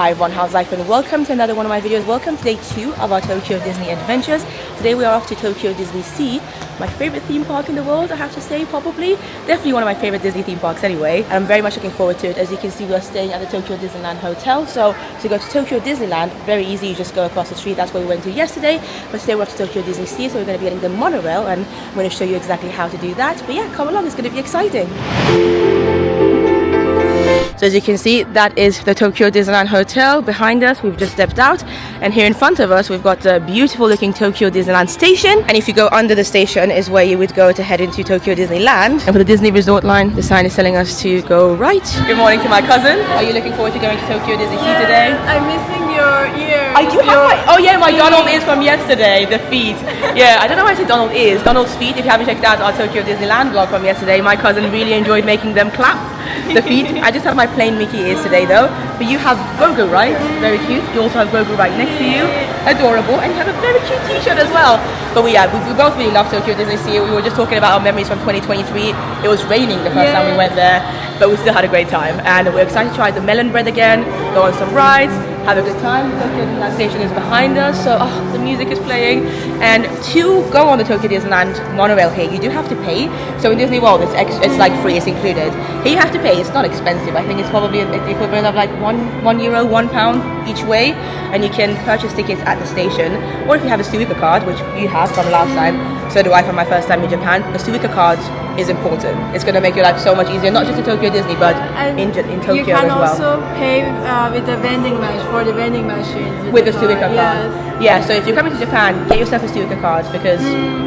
Hi everyone, how's life and welcome to another one of my videos. Welcome to day 2 of our Tokyo Disney adventures. Today we are off to Tokyo DisneySea, my favorite theme park in the world, I have to say, probably. Definitely one of my favorite Disney theme parks anyway. And I'm very much looking forward to it. As you can see, we are staying at the Tokyo Disneyland Hotel. So to go to Tokyo Disneyland, very easy, you just go across the street. That's where we went to yesterday. But today we're off to Tokyo DisneySea, so we're going to be getting the monorail and I'm going to show you exactly how to do that. But yeah, come along, it's going to be exciting. So as you can see, that is the Tokyo Disneyland Hotel. Behind us, we've just stepped out. And here in front of us, we've got the beautiful looking Tokyo Disneyland station. And if you go under the station is where you would go to head into Tokyo Disneyland. And for the Disney Resort line, the sign is telling us to go right. Good morning to my cousin. Are you looking forward to going to Tokyo DisneySea today? I'm missing your ear. I do have my... Oh yeah, my Donald is from yesterday, the feet. Yeah, I don't know why I said Donald is. Donald's feet, if you haven't checked out our Tokyo Disneyland vlog from yesterday, my cousin really enjoyed making them clap. The feet. I just have my plain Mickey ears today though. But you have Grogu, right? Very cute. You also have Grogu right next to you. Adorable. And you have a very cute t-shirt as well. But we both really love Tokyo DisneySea. We were just talking about our memories from 2023. It was raining the first time we went there, but we still had a great time. And we're excited to try the melon bread again, go on some rides, have a good time. The Tokyo Disneyland station is behind us, so the music is playing. And to go on the Tokyo Disneyland monorail here, you do have to pay. So in Disney World, it's like free, it's included. Here you have to pay. It's not expensive. I think it's probably the equivalent of like €1, £1 each way. And you can purchase tickets at the station. Or if you have a Suica card, which you have from last time, so do I from my first time in Japan, the Suica card is important. It's going to make your life so much easier, not just in Tokyo Disney, but in Tokyo as well. You can also pay with the vending machine, for the vending machines. With the Suica card. Yes. Yeah, so if you're coming to Japan, get yourself a Suica card because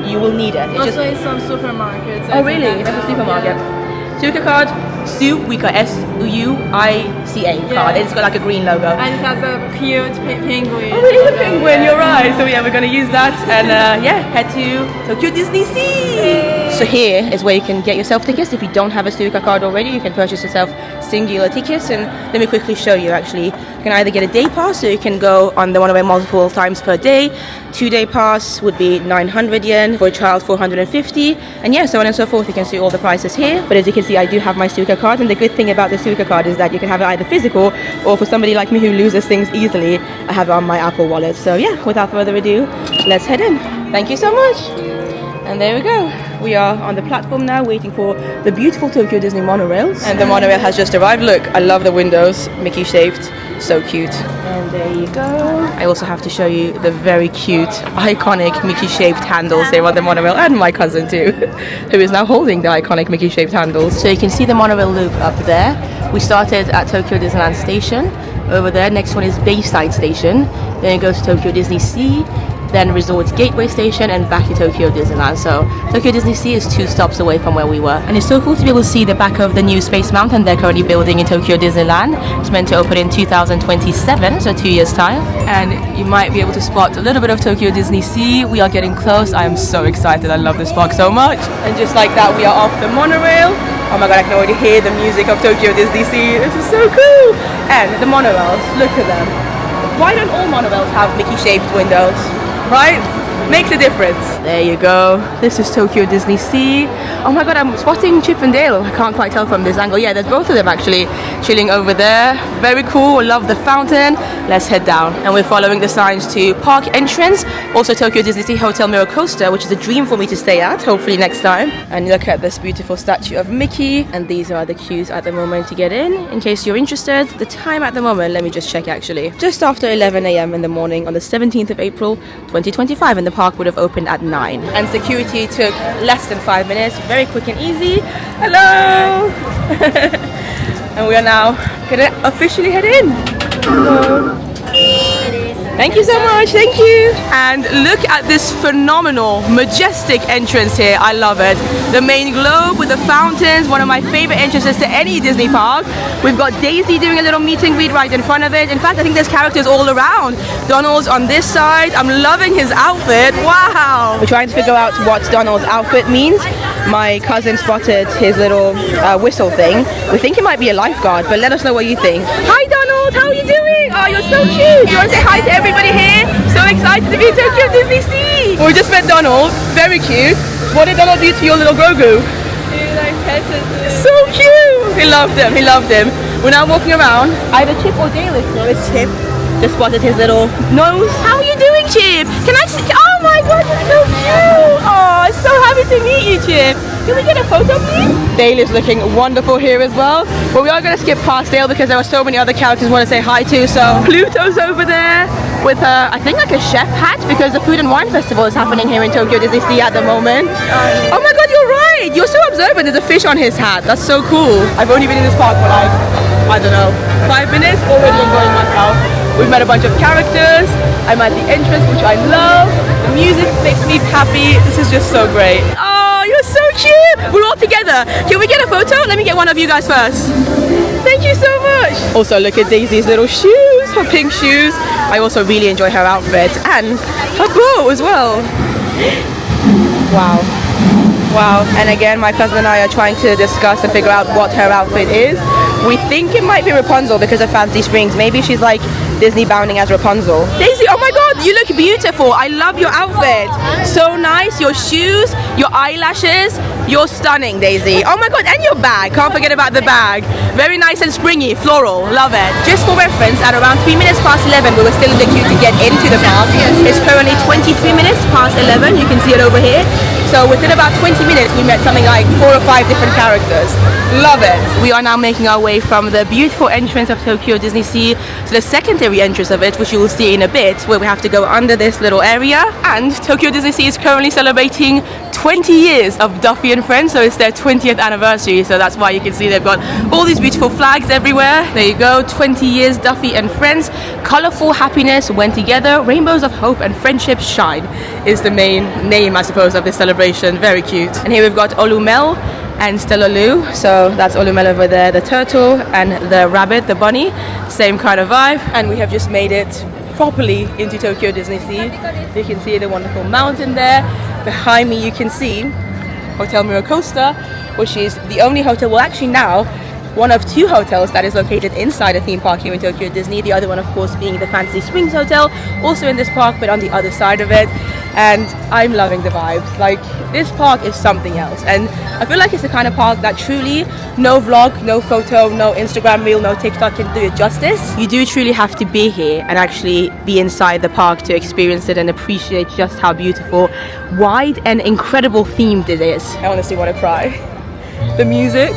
you will need it. Also in some supermarkets. Oh really? That's a supermarket. Yeah. Suica card, Suica, S-U-I-C-A card. It's got like a green logo. And it has a cute penguin. Oh, it is a penguin, you're right. So yeah, we're going to use that and yeah, head to Tokyo DisneySea. So here is where you can get yourself tickets. If you don't have a Suica card already, you can purchase yourself singular tickets. And let me quickly show you actually. You can either get a day pass, so you can go on the monorail multiple times per day. 2-day pass would be 900 yen, for a child 450, and yeah, so on and so forth. You can see all the prices here. But as you can see, I do have my Suica card, and the good thing about the Suica card is that you can have it either physical, or for somebody like me who loses things easily, I have it on my Apple Wallet. So yeah, without further ado, let's head in. Thank you so much. And there we go. We are on the platform now, waiting for the beautiful Tokyo Disney monorails. And the monorail has just arrived. Look, I love the windows, Mickey shaped, so cute. And there you go. I also have to show you the very cute, iconic Mickey shaped handles here on the monorail, and my cousin too, who is now holding the iconic Mickey shaped handles. So you can see the monorail loop up there. We started at Tokyo Disneyland Station. Over there, next one is Bayside Station. Then it goes to Tokyo DisneySea. Then Resort Gateway Station and back to Tokyo Disneyland. So Tokyo DisneySea is 2 stops away from where we were. And it's so cool to be able to see the back of the new Space Mountain they're currently building in Tokyo Disneyland. It's meant to open in 2027, so 2 years time. And you might be able to spot a little bit of Tokyo DisneySea. We are getting close. I am so excited. I love this park so much. And just like that, we are off the monorail. Oh my god, I can already hear the music of Tokyo DisneySea. This is so cool. And the monorails, look at them. Why don't all monorails have Mickey-shaped windows? Right? Makes a difference. There you go. This is Tokyo DisneySea. Oh my god, I'm spotting Chip and Dale. I can't quite tell from this angle. Yeah, there's both of them actually chilling over there. Very cool. Love the fountain. Let's head down. And we're following the signs to park entrance. Also Tokyo DisneySea Hotel Mirror Coaster, which is a dream for me to stay at, hopefully next time. And look at this beautiful statue of Mickey. And these are the queues at the moment to get in case you're interested. The time at the moment, let me just check actually. Just after 11 a.m. in the morning on the 17th of April, 2025. And the park would have opened at 9. And security took less than 5 minutes. Very quick and easy. Hello! And we are now gonna officially head in. Hello. Thank you so much, thank you. And look at this phenomenal, majestic entrance here. I love it. The main globe with the fountains, one of my favorite entrances to any Disney park. We've got Daisy doing a little meet and greet right in front of it. In fact, I think there's characters all around. Donald's on this side. I'm loving his outfit. Wow. We're trying to figure out what Donald's outfit means. My cousin spotted his little whistle thing. We think it might be a lifeguard, but let us know what you think. Hi Donald, how are you doing? Oh, you're so cute. You want to say hi to everybody here? So excited to be in Tokyo DisneySea. We just met Donald, very cute. What did Donald do to your little Grogu? He like petted him. So cute. He loved him, he loved him. We're now walking around. Either Chip or Dale is still. It's Chip. Just spotted his little nose. How are you doing, Chip? Can I see? Oh my god, you're so cute. Oh, so happy to meet you, Chip. Can we get a photo, please? Dale is looking wonderful here as well. But we are going to skip past Dale because there are so many other characters we want to say hi to. So Pluto's over there with her, I think like a chef hat, because the Food and Wine Festival is happening here in Tokyo DisneySea at the moment. Oh my god, you're right. You're so observant. There's a fish on his hat. That's so cool. I've only been in this park for like, I don't know, 5 minutes. Already enjoying myself. We've met a bunch of characters. I'm at the entrance, which I love. The music makes me happy. This is just so great. Oh, you're so cute. We're all together. Can we get a photo? Let me get one of you guys first. Thank you so much. Also, look at Daisy's little shoes, her pink shoes. I also really enjoy her outfit and her bow as well. Wow. Wow. And again, my cousin and I are trying to discuss and figure out what her outfit is. We think it might be Rapunzel because of Fancy Springs. Maybe she's like Disney bounding as Rapunzel. Daisy, oh my god, you look beautiful. I love your outfit. So nice. Your shoes, your eyelashes. You're stunning, Daisy. Oh my god, and your bag. Can't forget about the bag. Very nice and springy, floral. Love it. Just for reference, at around 3 minutes past 11, we were still in the queue to get into the park. It's currently 23 minutes past 11. You can see it over here. So within about 20 minutes, we met something like 4 or 5 different characters. Love it. We are now making our way from the beautiful entrance of Tokyo DisneySea to the secondary entrance of it, which you will see in a bit, where we have to go under this little area. And Tokyo DisneySea is currently celebrating 20 years of Duffy and Friends, so it's their 20th anniversary. So that's why you can see they've got all these beautiful flags everywhere. There you go, 20 years Duffy and Friends. Colorful happiness went together. Rainbows of hope and friendship shine is the main name, I suppose, of this celebration. Very cute. And here we've got Olumel and Stella Lou. So that's Olumel over there, the turtle, and the rabbit, the bunny. Same kind of vibe. And we have just made it properly into Tokyo DisneySea. You can see the wonderful mountain there. Behind me you can see Hotel Miracosta, which is the only hotel, well actually now one of 2 hotels that is located inside a theme park here in Tokyo Disney. The other one of course being the Fancy Springs Hotel, also in this park but on the other side of it. And I'm loving the vibes. Like, this park is something else, and I feel like it's the kind of park that truly no vlog, no photo, no Instagram reel, no TikTok can do it justice. You do truly have to be here and actually be inside the park to experience it and appreciate just how beautiful, wide and incredible themed it is. I honestly want to cry. The music,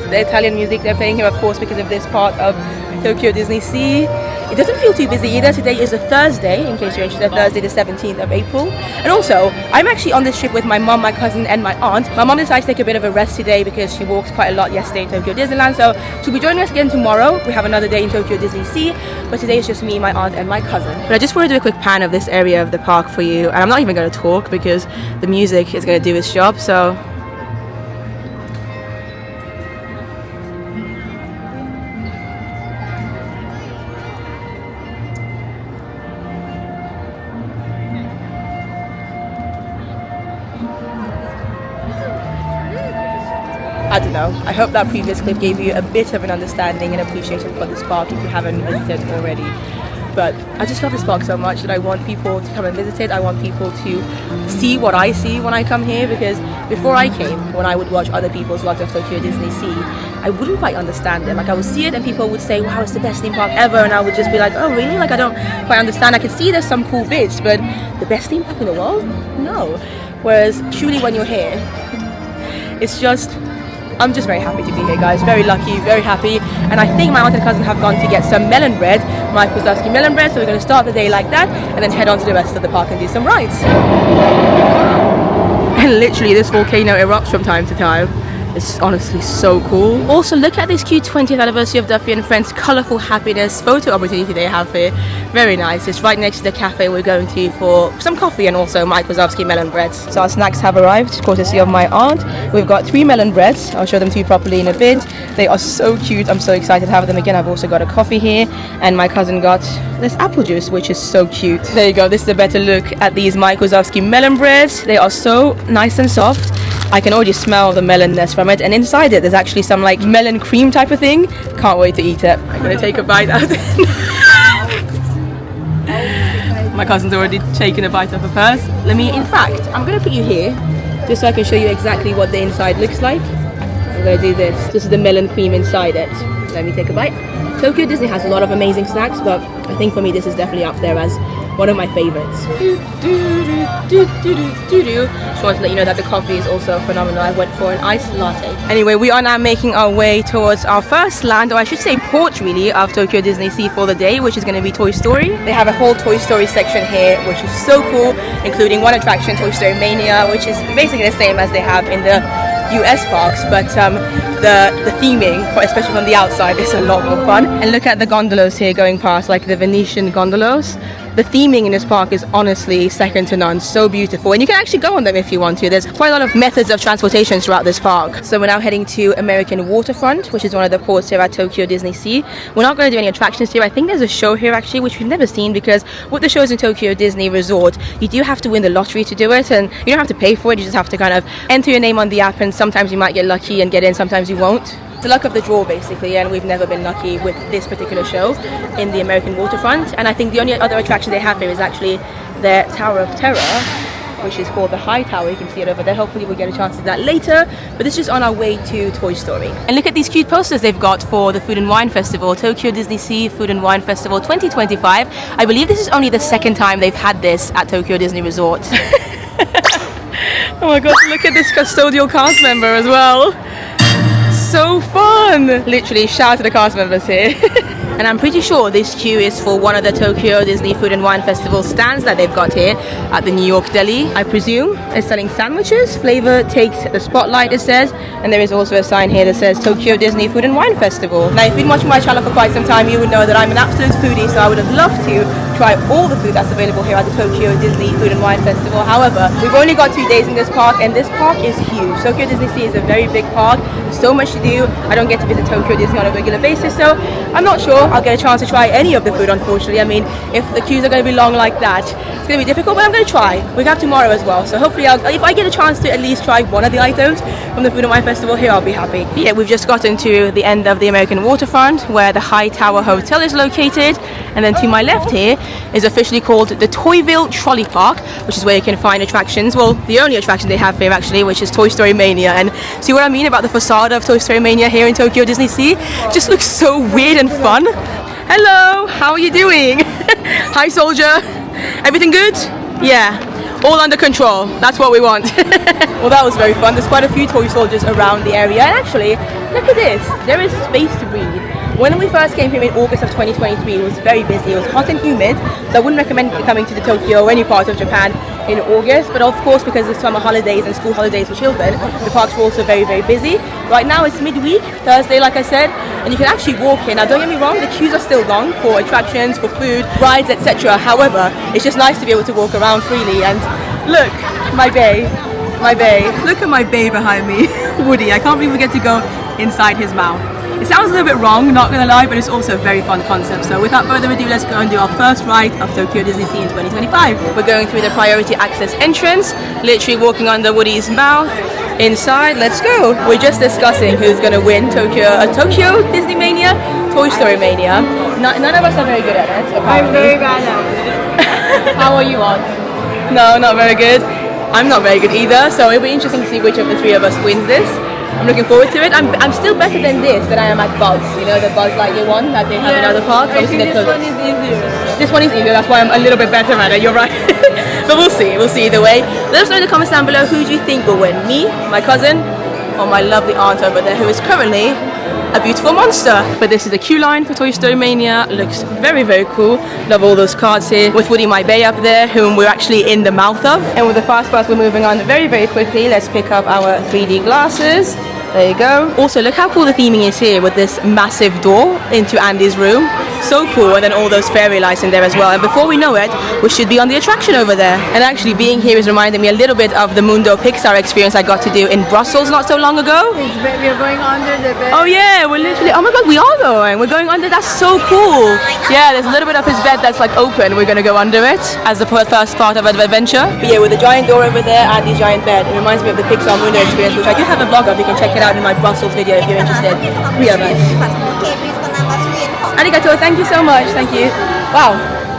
the Italian music they're playing here, of course, because of this part of Tokyo DisneySea. It doesn't feel too busy either. Today is a Thursday, in case you're interested, Thursday the 17th of April. And also, I'm actually on this trip with my mom, my cousin and my aunt. My mom decided to take a bit of a rest today because she walked quite a lot yesterday in Tokyo Disneyland. So she'll be joining us again tomorrow. We have another day in Tokyo DisneySea, but today is just me, my aunt and my cousin. But I just want to do a quick pan of this area of the park for you. And I'm not even going to talk because the music is going to do its job. So I don't know. I hope that previous clip gave you a bit of an understanding and appreciation for this park if you haven't visited already. But I just love this park so much that I want people to come and visit it. I want people to see what I see when I come here, because before I came, when I would watch other people's vlogs of Tokyo DisneySea, I wouldn't quite understand it. Like, I would see it and people would say, wow, it's the best theme park ever, and I would just be like, oh really? Like, I don't quite understand. I can see there's some cool bits, but the best theme park in the world? No. Whereas truly when you're here, it's just, I'm just very happy to be here, guys. Very lucky, very happy. And I think my aunt and cousin have gone to get some melon bread, my Kozlowski melon bread, so we're going to start the day like that and then head on to the rest of the park and do some rides. And literally this volcano erupts from time to time. It's honestly so cool. Also, look at this cute 20th anniversary of Duffy and Friends colourful happiness photo opportunity they have here. Very nice. It's right next to the cafe we're going to for some coffee and also my Kozlowski melon breads. So our snacks have arrived, courtesy of my aunt. We've got 3 melon breads. I'll show them to you properly in a bit. They are so cute. I'm so excited to have them again. I've also got a coffee here, and my cousin got this apple juice, which is so cute. There you go. This is a better look at these my Kozlowski melon breads. They are so nice and soft. I can already smell the melonness from it, and inside it there's actually some like melon cream type of thing. Can't wait to eat it. I'm gonna take a bite out of it. My cousin's already taken a bite of a purse. In fact, I'm gonna put you here just so I can show you exactly what the inside looks like. I'm gonna do this. This is the melon cream inside it. Let me take a bite. Tokyo Disney has a lot of amazing snacks, but I think for me this is definitely up there as one of my favorites. Just wanted to let you know that the coffee is also phenomenal. I went for an iced latte. Anyway, we are now making our way towards our first land, or I should say port really, of Tokyo DisneySea for the day, which is going to be Toy Story. They have a whole Toy Story section here, which is so cool, including one attraction, Toy Story Mania, which is basically the same as they have in the US parks, but the theming, especially from the outside, is a lot more fun. And look at the gondolas here going past, like the Venetian gondolas. The theming in this park is honestly second to none, so beautiful, and you can actually go on them if you want to. There's quite a lot of methods of transportation throughout this park. So we're now heading to American Waterfront, which is one of the ports here at Tokyo DisneySea. We're not going to do any attractions here. I think there's a show here actually, which we've never seen, because with the shows in Tokyo Disney Resort, you do have to win the lottery to do it, and you don't have to pay for it. You just have to kind of enter your name on the app, and sometimes you might get lucky and get in, sometimes you won't. It's the luck of the draw basically, and we've never been lucky with this particular show in the American Waterfront. And I think the only other attraction they have here is actually their Tower of Terror, which is called the High Tower. You can see it over there. Hopefully we'll get a chance to do that later, but this is on our way to Toy Story. And look at these cute posters they've got for the Food and Wine Festival, Tokyo DisneySea Food and Wine Festival 2025. I believe this is only the second time they've had this at Tokyo Disney Resort. Oh my god, look at this custodial cast member as well. So fun! Literally, shout out to the cast members here. And I'm pretty sure this queue is for one of the Tokyo Disney Food and Wine Festival stands that they've got here at the New York Deli. I presume it's selling sandwiches. Flavor takes the spotlight, it says. And there is also a sign here that says Tokyo Disney Food and Wine Festival. Now, if you've been watching my channel for quite some time, you would know that I'm an absolute foodie, so I would have loved to try all the food that's available here at the Tokyo Disney Food and Wine Festival. However, we've only got 2 days in this park, and this park is huge. Tokyo DisneySea is a very big park. So much to do. I don't get to visit Tokyo Disney on a regular basis, so I'm not sure I'll get a chance to try any of the food, unfortunately. I mean, if the queues are going to be long like that, it's going to be difficult, but I'm going to try. We have tomorrow as well, so hopefully if I get a chance to at least try one of the items from the Food and Wine Festival here, I'll be happy. Yeah, we've just gotten to the end of the American Waterfront, where the High Tower Hotel is located, and then to my left here is officially called the Toyville Trolley Park, which is where you can find attractions. Well, the only attraction they have here actually, which is Toy Story Mania. And see what I mean about the facade of Toy Story Mania here in Tokyo DisneySea? It just looks so weird and fun. Hello, how are you doing? Hi soldier, everything good? Yeah, all under control, that's what we want. Well, that was very fun. There's quite a few toy soldiers around the area, and actually, look at this, there is space to breathe. When we first came here in August of 2023, it was very busy, it was hot and humid, so I wouldn't recommend coming to the Tokyo or any part of Japan in August, but of course because it's summer holidays and school holidays for children, the parks were also very, very busy. Right now it's midweek, Thursday like I said, and you can actually walk in. Now don't get me wrong, the queues are still long for attractions, for food, rides, etc. However, it's just nice to be able to walk around freely. And look, my bay. Look at my bay behind me, Woody. I can't believe we get to go inside his mouth. It sounds a little bit wrong, not gonna lie, but it's also a very fun concept. So without further ado, let's go and do our first ride of Tokyo DisneySea in 2025. We're going through the priority access entrance, literally walking under Woody's mouth. Inside, let's go. We're just discussing who's gonna win Tokyo Disney Mania, Toy Story Mania. None of us are very good at it, apparently. I'm very bad at it. How are you on? No, not very good. I'm not very good either, so it'll be interesting to see which of the three of us wins this. I'm looking forward to it. I'm still better than this than I am at Buzz. You know, the Buzz Lightyear one that they have in other parks. I think this one is easier. This one is easier, that's why I'm a little bit better at it, you're right. But we'll see either way. Let us know in the comments down below who do you think will win, me, my cousin, or my lovely aunt over there who is currently a beautiful monster. But this is the queue line for Toy Story Mania. Looks very, very cool. Love all those cards here with Woody My Bay up there, whom we're actually in the mouth of. And with the fast pass, we're moving on very, very quickly. Let's pick up our 3D glasses. There you go. Also, look how cool the theming is here with this massive door into Andy's room. So cool. And then all those fairy lights in there as well. And before we know it, we should be on the attraction over there. And actually being here is reminding me a little bit of the Mundo Pixar experience I got to do in Brussels not so long ago. We're going under the bed. Oh yeah, we're literally, oh my god, we are going. We're going under, that's so cool. Yeah, there's a little bit of his bed that's like open. We're going to go under it as the first part of an adventure. But yeah, with the giant door over there and the giant bed, it reminds me of the Pixar Mundo experience, which I do have a vlog of. You can check it out in my Brussels video if you're interested. 3 of us. Arigato, thank you so much, thank you. Wow,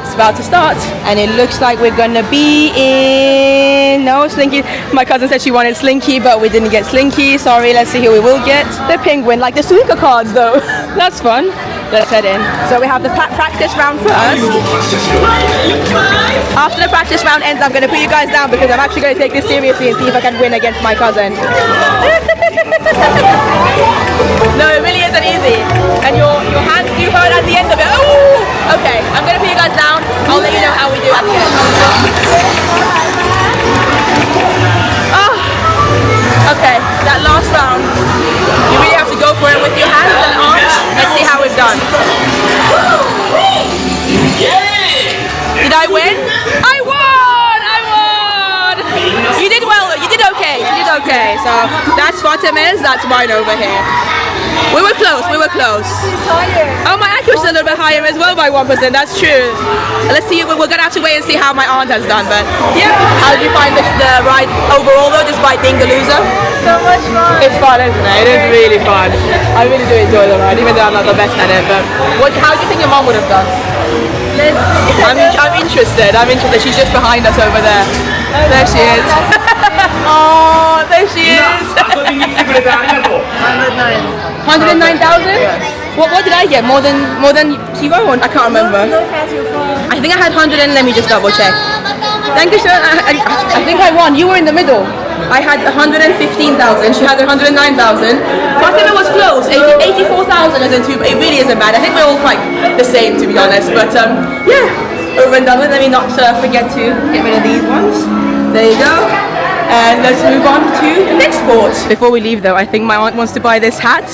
it's about to start. And it looks like we're gonna be in, no, Slinky. My cousin said she wanted Slinky, but we didn't get Slinky. Sorry, let's see who we will get. The penguin, like the Suica cards though. That's fun. Let's head in. So we have the practice round first. After the practice round ends, I'm going to put you guys down because I'm actually going to take this seriously and see if I can win against my cousin. No, it really isn't easy. And your hands do hurt at the end of it. Oh! Okay, I'm going to put you guys down. I'll let you know how we do at the end. Oh. Okay, that last round, you really have to go for it with your hands and arms. Let's see how we've done. Did I win? I won! I won! You did well, you did okay, you did okay. So that's Fatima's, that's mine over here. We were close, we were close. Oh, my accuracy is a little bit higher as well by 1%, that's true. Let's see, we're gonna have to wait and see how my aunt has done, but yeah. How did you find the ride overall though, despite being the loser? So much fun. It's fun, isn't it? It is really fun. I really do enjoy the ride, even though I'm not the best at it, but how do you think your mom would have done? I'm interested, she's just behind us over there. There she is. Oh, there she is. 109,000? What did I get? More than zero? I can't remember. I think I had 100 and let me just double check. Thank you, sir. I think I won. You were in the middle. I had 115,000. She had 109,000. Fatima was close. 84,000 isn't too. It really isn't bad. I think we're all quite the same, to be honest. But yeah. Over and done with. Let me not forget to get rid of these ones. There you go. And let's move on to the next sport. Before we leave though, I think my aunt wants to buy this hat.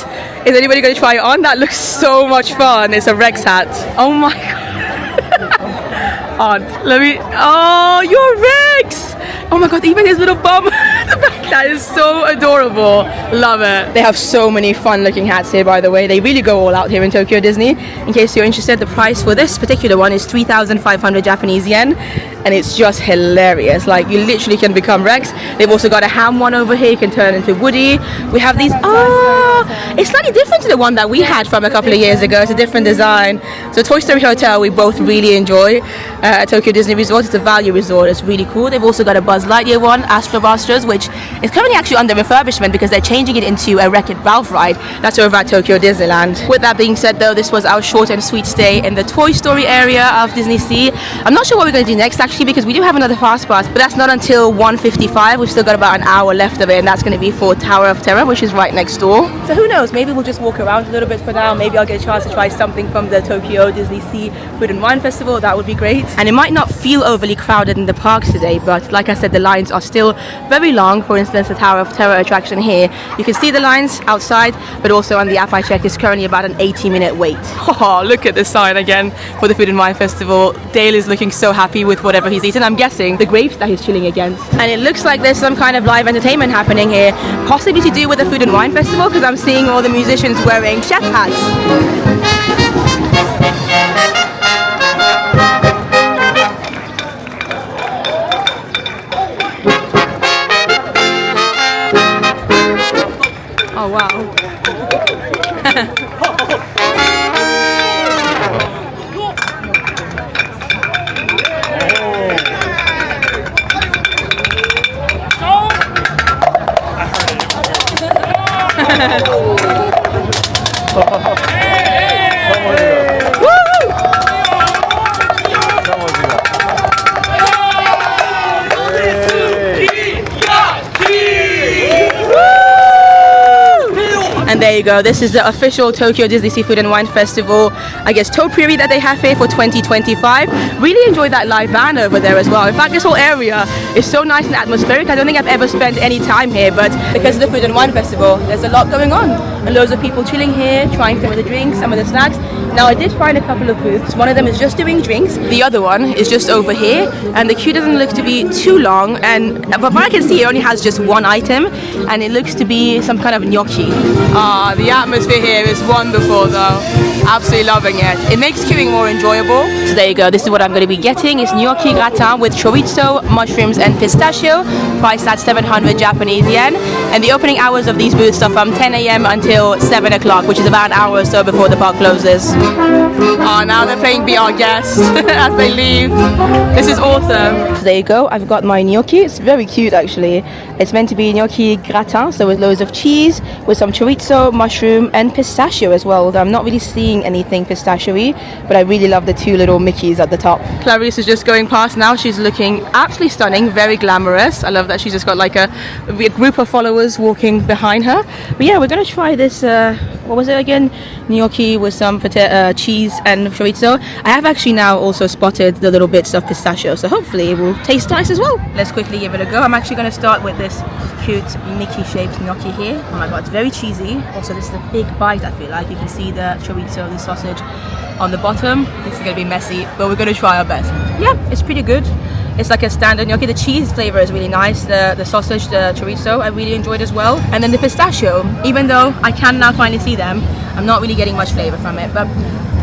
Is anybody going to try it on? That looks so much fun. It's a Rex hat. Oh my god. Aunt, let me... Oh, you're Rex! Oh my god, even his little bum. That is so adorable. Love it. They have so many fun looking hats here, by the way. They really go all out here in Tokyo Disney. In case you're interested, the price for this particular one is 3,500 Japanese yen. And it's just hilarious. Like, you literally can become Rex. They've also got a ham one over here. You can turn into Woody. We have these... Oh, it's slightly different to the one that we had from a couple of years ago. It's a different design. So Toy Story Hotel, we both really enjoy. At Tokyo Disney Resort, it's a value resort. It's really cool. They've also got a Buzz Lightyear one, Astro Blasters, which is currently actually under refurbishment because they're changing it into a Wreck-It Ralph ride. That's over at Tokyo Disneyland. With that being said though, this was our short and sweet stay in the Toy Story area of DisneySea. I'm not sure what we're going to do next actually, because we do have another fast pass, but that's not until 1:55. We've still got about an hour left of it, and that's going to be for Tower of Terror, which is right next door. So who knows, maybe we'll just walk around a little bit for now. Maybe I'll get a chance to try something from the Tokyo DisneySea Food and Wine Festival. That would be great. And it might not feel overly crowded in the parks today, but like I said, the lines are still very long. For instance, the Tower of Terror attraction here, you can see the lines outside, but also on the app I checked, it's currently about an 80-minute wait. Oh, look at the sign again for the Food and Wine Festival. Dale is looking so happy with whatever he's eaten. I'm guessing the grapes that he's chilling against. And it looks like there's some kind of live entertainment happening here, possibly to do with the Food and Wine Festival, because I'm seeing all the musicians wearing chef hats. Oh wow. And there you go, this is the official Tokyo DisneySea Food and Wine Festival, I guess, topiary that they have here for 2025. Really enjoyed that live band over there as well. In fact, this whole area is so nice and atmospheric. I don't think I've ever spent any time here, but because of the Food and Wine Festival, there's a lot going on. And loads of people chilling here, trying some of the drinks, some of the snacks. Now, I did find a couple of booths. One of them is just doing drinks. The other one is just over here, and the queue doesn't look to be too long. And from what I can see, it only has just one item, and it looks to be some kind of gnocchi. Ah, the atmosphere here is wonderful though. Absolutely loving it. It makes queuing more enjoyable. So there you go. This is what I'm going to be getting. It's gnocchi gratin with chorizo, mushrooms, and pistachio, priced at 700 Japanese yen. And the opening hours of these booths are from 10 a.m. until 7 o'clock, which is about an hour or so before the park closes. Oh, now they're playing Be Our Guest as they leave. This is awesome. So there you go. I've got my gnocchi. It's very cute actually. It's meant to be gnocchi gratin, so with loads of cheese, with some chorizo, mushroom, and pistachio as well. Although I'm not really seeing anything pistachio-y, but I really love the two little Mickeys at the top. Clarice is just going past now. She's looking absolutely stunning, very glamorous. I love that she's just got like a group of followers walking behind her. But yeah, we're gonna try this. What was it again? Gnocchi with some cheese and chorizo. I have actually now also spotted the little bits of pistachio, so hopefully it will taste nice as well. Let's quickly give it a go. I'm actually going to start with this cute Mickey shaped gnocchi here. Oh my god, it's very cheesy. Also, this is a big bite. I feel like you can see the chorizo, the sausage on the bottom. This is going to be messy, but we're going to try our best. Yeah, it's pretty good. It's like a standard gnocchi. The cheese flavor is really nice. The sausage, the chorizo, I really enjoyed as well. And then the pistachio, even though I can now finally see them, I'm not really getting much flavor from it. But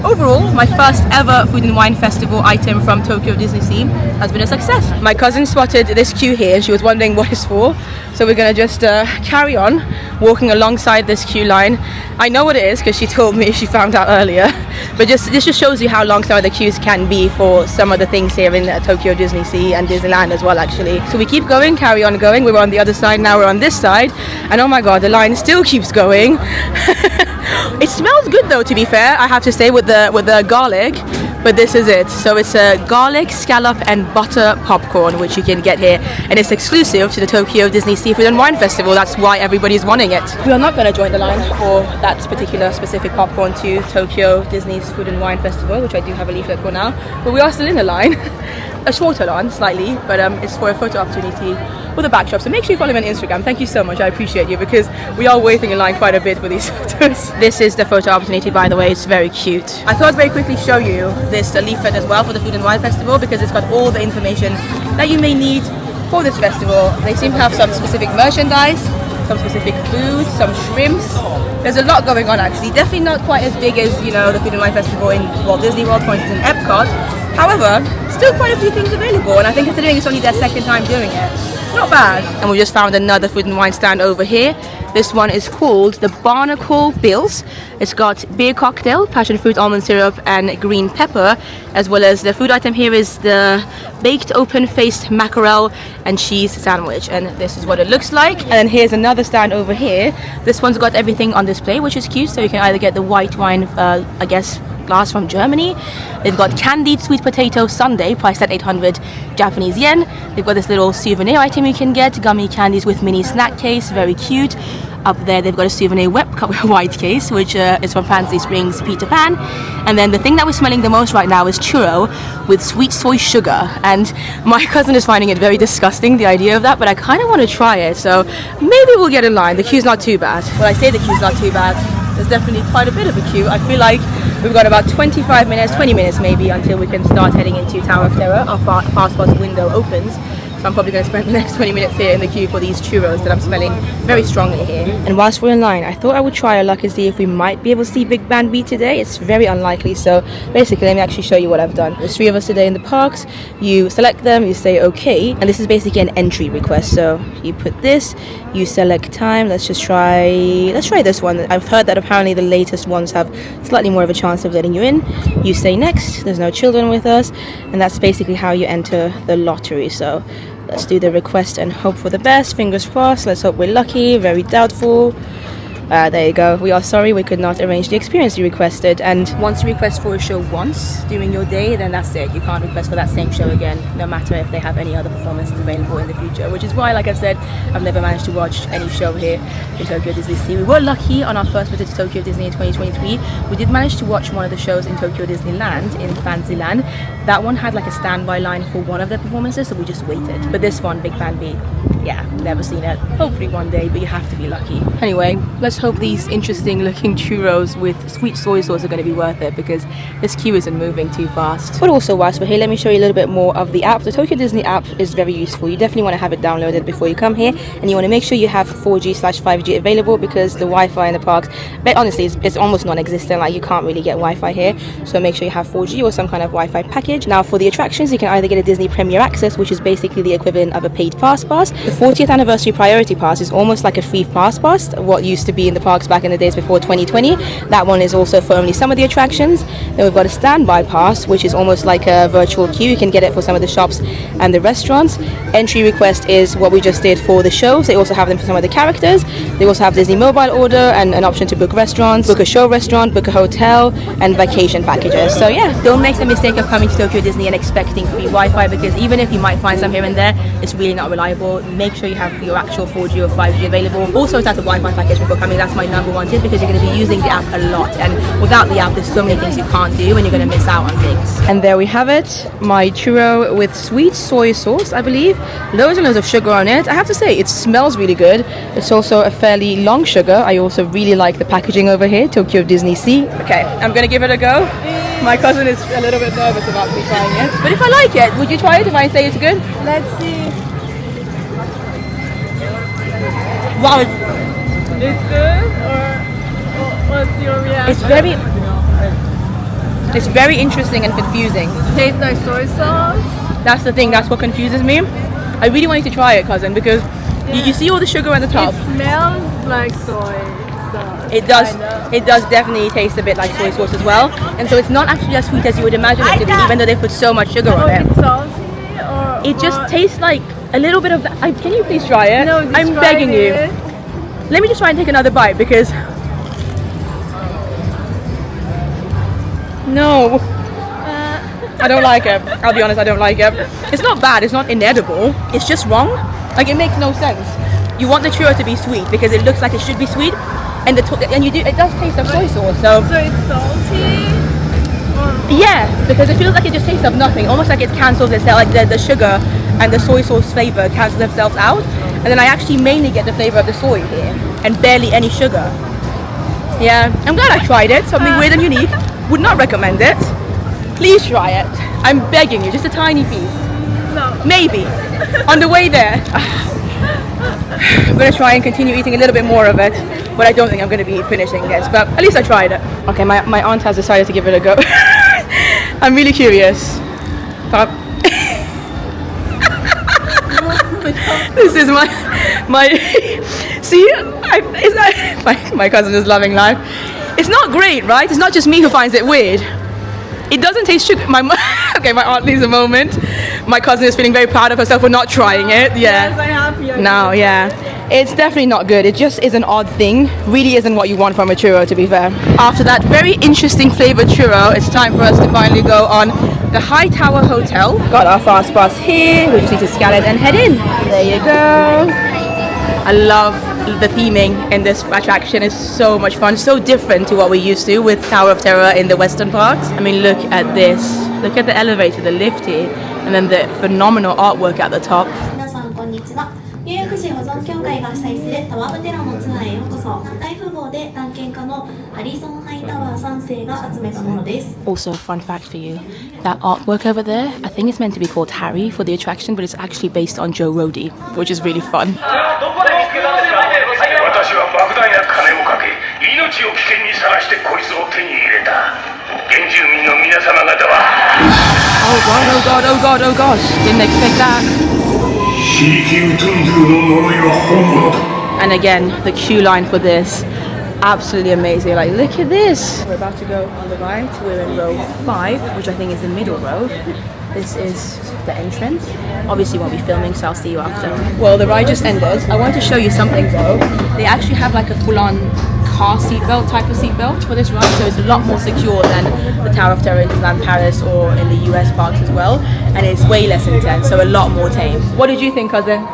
overall, my first ever Food and Wine Festival item from Tokyo DisneySea has been a success. My cousin spotted this queue here and she was wondering what it's for. So we're gonna just carry on walking alongside this queue line. I know what it is because she told me, she found out earlier. But this just shows you how long some of the queues can be for some of the things here in Tokyo DisneySea and Disneyland as well actually. So we keep going, carry on going. We were on the other side, now we're on this side. And oh my god, the line still keeps going. It smells good though, to be fair, I have to say, with the garlic. But this is it. So it's a garlic, scallop and butter popcorn, which you can get here, and it's exclusive to the Tokyo DisneySea Food and Wine Festival. That's why everybody's wanting it. We are not going to join the line for that particular specific popcorn to Tokyo Disney's Food and Wine Festival, which I do have a leaflet for now, but we are still in the line. A shorter line slightly, but it's for a photo opportunity with a backdrop. So make sure you follow me on Instagram. Thank you so much, I appreciate you, because we are waiting in line quite a bit for these photos. This is the photo opportunity, by the way. It's very cute. I thought I'd very quickly show you this leaflet as well for the Food and Wine Festival, because it's got all the information that you may need for this festival. They seem to have some specific merchandise, some specific food, some shrimps. There's a lot going on actually. Definitely not quite as big as, you know, the Food and Wine Festival in Walt Disney World, for instance, in Epcot. However, still quite a few things available, and I think considering it's only their second time doing it, not bad. And we just found another Food and Wine stand over here. This one is called the Barnacle Bills. It's got beer cocktail, passion fruit, almond syrup and green pepper, as well as the food item here is the baked open-faced mackerel and cheese sandwich, and this is what it looks like. And then here's another stand over here. This one's got everything on display, which is cute, so you can either get the white wine, I guess, glass from Germany. They've got candied sweet potato sundae priced at 800 Japanese yen. They've got this little souvenir item you can get, gummy candies with mini snack case, very cute. Up there they've got a souvenir white case, which is from Fancy Springs Peter Pan. And then the thing that we're smelling the most right now is churro with sweet soy sugar, and my cousin is finding it very disgusting, the idea of that, but I kind of want to try it, so maybe we'll get in line. The queue's not too bad. Well, I say the queue's not too bad. There's definitely quite a bit of a queue. I feel like we've got about 25 minutes, 20 minutes maybe, until we can start heading into Tower of Terror. Our fast pass window opens. So I'm probably going to spend the next 20 minutes here in the queue for these churros that I'm smelling very strongly here. And whilst we're in line, I thought I would try our luck and see if we might be able to see Big Band B today. It's very unlikely, so basically let me actually show you what I've done. There's 3 of us today in the parks. You select them, you say okay, and this is basically an entry request. So you put this, you select time. Let's try this one. I've heard that apparently the latest ones have slightly more of a chance of letting you in. You say next. There's no children with us, and that's basically how you enter the lottery. So let's do the request and hope for the best. Fingers crossed. Let's hope we're lucky. Very doubtful. There you go. We are sorry we could not arrange the experience you requested. And once you request for a show once during your day, then that's it. You can't request for that same show again, no matter if they have any other performances available in the future. Which is why, like I've said, I've never managed to watch any show here in Tokyo DisneySea. We were lucky on our first visit to Tokyo Disney in 2023. We did manage to watch one of the shows in Tokyo Disneyland, in Fantasyland. That one had like a standby line for one of their performances, so we just waited. But this one, Big Band B, yeah, never seen it. Hopefully one day, but you have to be lucky. Anyway, let's hope these interesting looking churros with sweet soy sauce are going to be worth it, because this queue isn't moving too fast. But also, whilst we're here, let me show you a little bit more of the app. The Tokyo Disney app is very useful. You definitely want to have it downloaded before you come here, and you want to make sure you have 4G/5G available, because the Wi-Fi in the parks, but honestly, it's almost non-existent. Like, you can't really get Wi-Fi here, so make sure you have 4G or some kind of Wi-Fi package. Now, for the attractions, you can either get a Disney Premier Access, which is basically the equivalent of a paid fast pass. The 40th anniversary priority pass is almost like a free pass, what used to be in the parks back in the days before 2020. That one is also for only some of the attractions. Then we've got a standby pass, which is almost like a virtual queue. You can get it for some of the shops and the restaurants. Entry request is what we just did for the shows. They also have them for some of the characters. They also have Disney mobile order and an option to book restaurants, book a show restaurant, book a hotel, and vacation packages. So yeah, don't make the mistake of coming to Tokyo Disney and expecting free Wi-Fi, because even if you might find some here and there, it's really not reliable. Make sure you have your actual 4G or 5G available. Also start a Wi-Fi package before coming. That's my number one tip, because you're going to be using the app a lot, and without the app there's so many things you can't do and you're going to miss out on things. And there we have it, my churro with sweet soy sauce, I believe. Loads and loads of sugar on it. I have to say, it smells really good. It's also a fairly long sugar. I also really like the packaging over here, Tokyo DisneySea. Okay, I'm going to give it a go. My cousin is a little bit nervous about me trying it, but if I like it, would you try it if I say it's good? Let's see. Wow, It's good, or what's your reaction? It's very interesting and confusing. Tastes like soy sauce. That's the thing, that's what confuses me. I really want you to try it, cousin, because you see all the sugar on the top. It smells like soy sauce. It does definitely taste a bit like soy sauce as well. And so it's not actually as sweet as you would imagine it to be, even though they put so much sugar on it. It's salty, or It just tastes like a little bit of that. Can you please try it? No, I'm begging you. Let me just try and take another bite, because no, I don't like it. I'll be honest, I don't like it. It's not bad, it's not inedible, it's just wrong. Like, it makes no sense. You want the churro to be sweet because it looks like it should be sweet, and it does taste of soy sauce. So it's salty? yeah, because it feels like it just tastes of nothing, almost like it cancels itself, like the sugar and the soy sauce flavor cancel themselves out, and then I actually mainly get the flavor of the soy here and barely any sugar. Yeah, I'm glad I tried it. Something weird and unique. Would not recommend it. Please try it. I'm begging you, just a tiny piece. No. Maybe. On the way there. I'm gonna try and continue eating a little bit more of it, but I don't think I'm gonna be finishing this, but at least I tried it. Okay, my aunt has decided to give it a go. I'm really curious. But this is my see, my cousin is loving life. It's not great, right? It's not just me who finds it weird. It doesn't taste sugar. Okay, my aunt needs a moment. My cousin is feeling very proud of herself for not trying it. Yeah. Yes, I'm happy. No, yeah. It's definitely not good. It just is an odd thing. Really isn't what you want from a churro, to be fair. After that very interesting flavored churro, it's time for us to finally go on the High Tower Hotel. Got our fast pass here. We just need to scan it and head in. There you go. I love the theming in this attraction. Is so much fun, so different to what we're used to with Tower of Terror in the Western parks. I mean, look at this. Look at the elevator, the lift here, and then the phenomenal artwork at the top. 皆さんこんにちは。入浴時保存協会が主催するタワーオブテラーのツアーへようこそ。大富豪で探検家のアリソンハイタワー3世が集めたものです。 Also, a fun fact for you. That artwork over there, I think it's meant to be called Harry for the attraction, but it's actually based on Joe Rody, which is really fun. 私は莫大な金をかけ命を危険にさらしてこいつを手に入れた原住民の皆様方は Oh god, oh god, oh god, oh gosh. Didn't expect that. And again, the queue line for this, absolutely amazing. Like, look at this. We're about to go on the right. We're in row 5, which I think is the middle row. This is the entrance. Obviously won't be filming, so I'll see you after. Well, the ride just ended. I want to show you something though. They actually have like a full-on car seatbelt type of seatbelt for this ride, so it's a lot more secure than the Tower of Terror in Disneyland Paris or in the US parks as well, and it's way less intense, so a lot more tame. What did you think, cousin?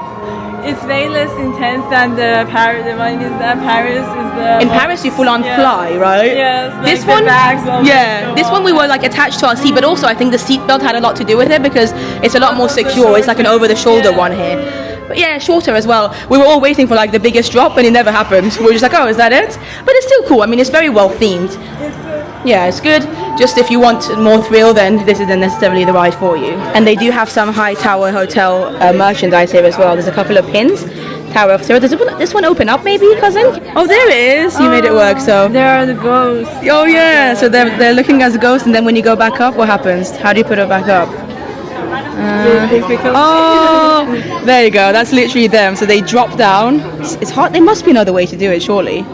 It's way less intense than the Paris. The one is that Paris is the. In Paris, you full on fly, right? Yes. Like This the one, bags yeah. This one we were like attached to our seat, but also I think the seatbelt had a lot to do with it because it's a lot more secure. It's like an over-the-shoulder one here. But yeah, shorter as well. We were all waiting for like the biggest drop, and it never happened. We were just like, oh, is that it? But it's still cool. I mean, it's very well themed. Yeah, it's good. Just if you want more thrill, then this isn't necessarily the ride for you. And they do have some High Tower Hotel merchandise here as well. There's a couple of pins. Tower of Terror. Does this one open up maybe, cousin? Oh, there it is. You made it work, so. There are the ghosts. Oh yeah, so they're looking as ghosts, and then when you go back up, what happens? How do you put it back up? Oh, there you go. That's literally them. So they drop down. It's hard. There must be another way to do it, surely.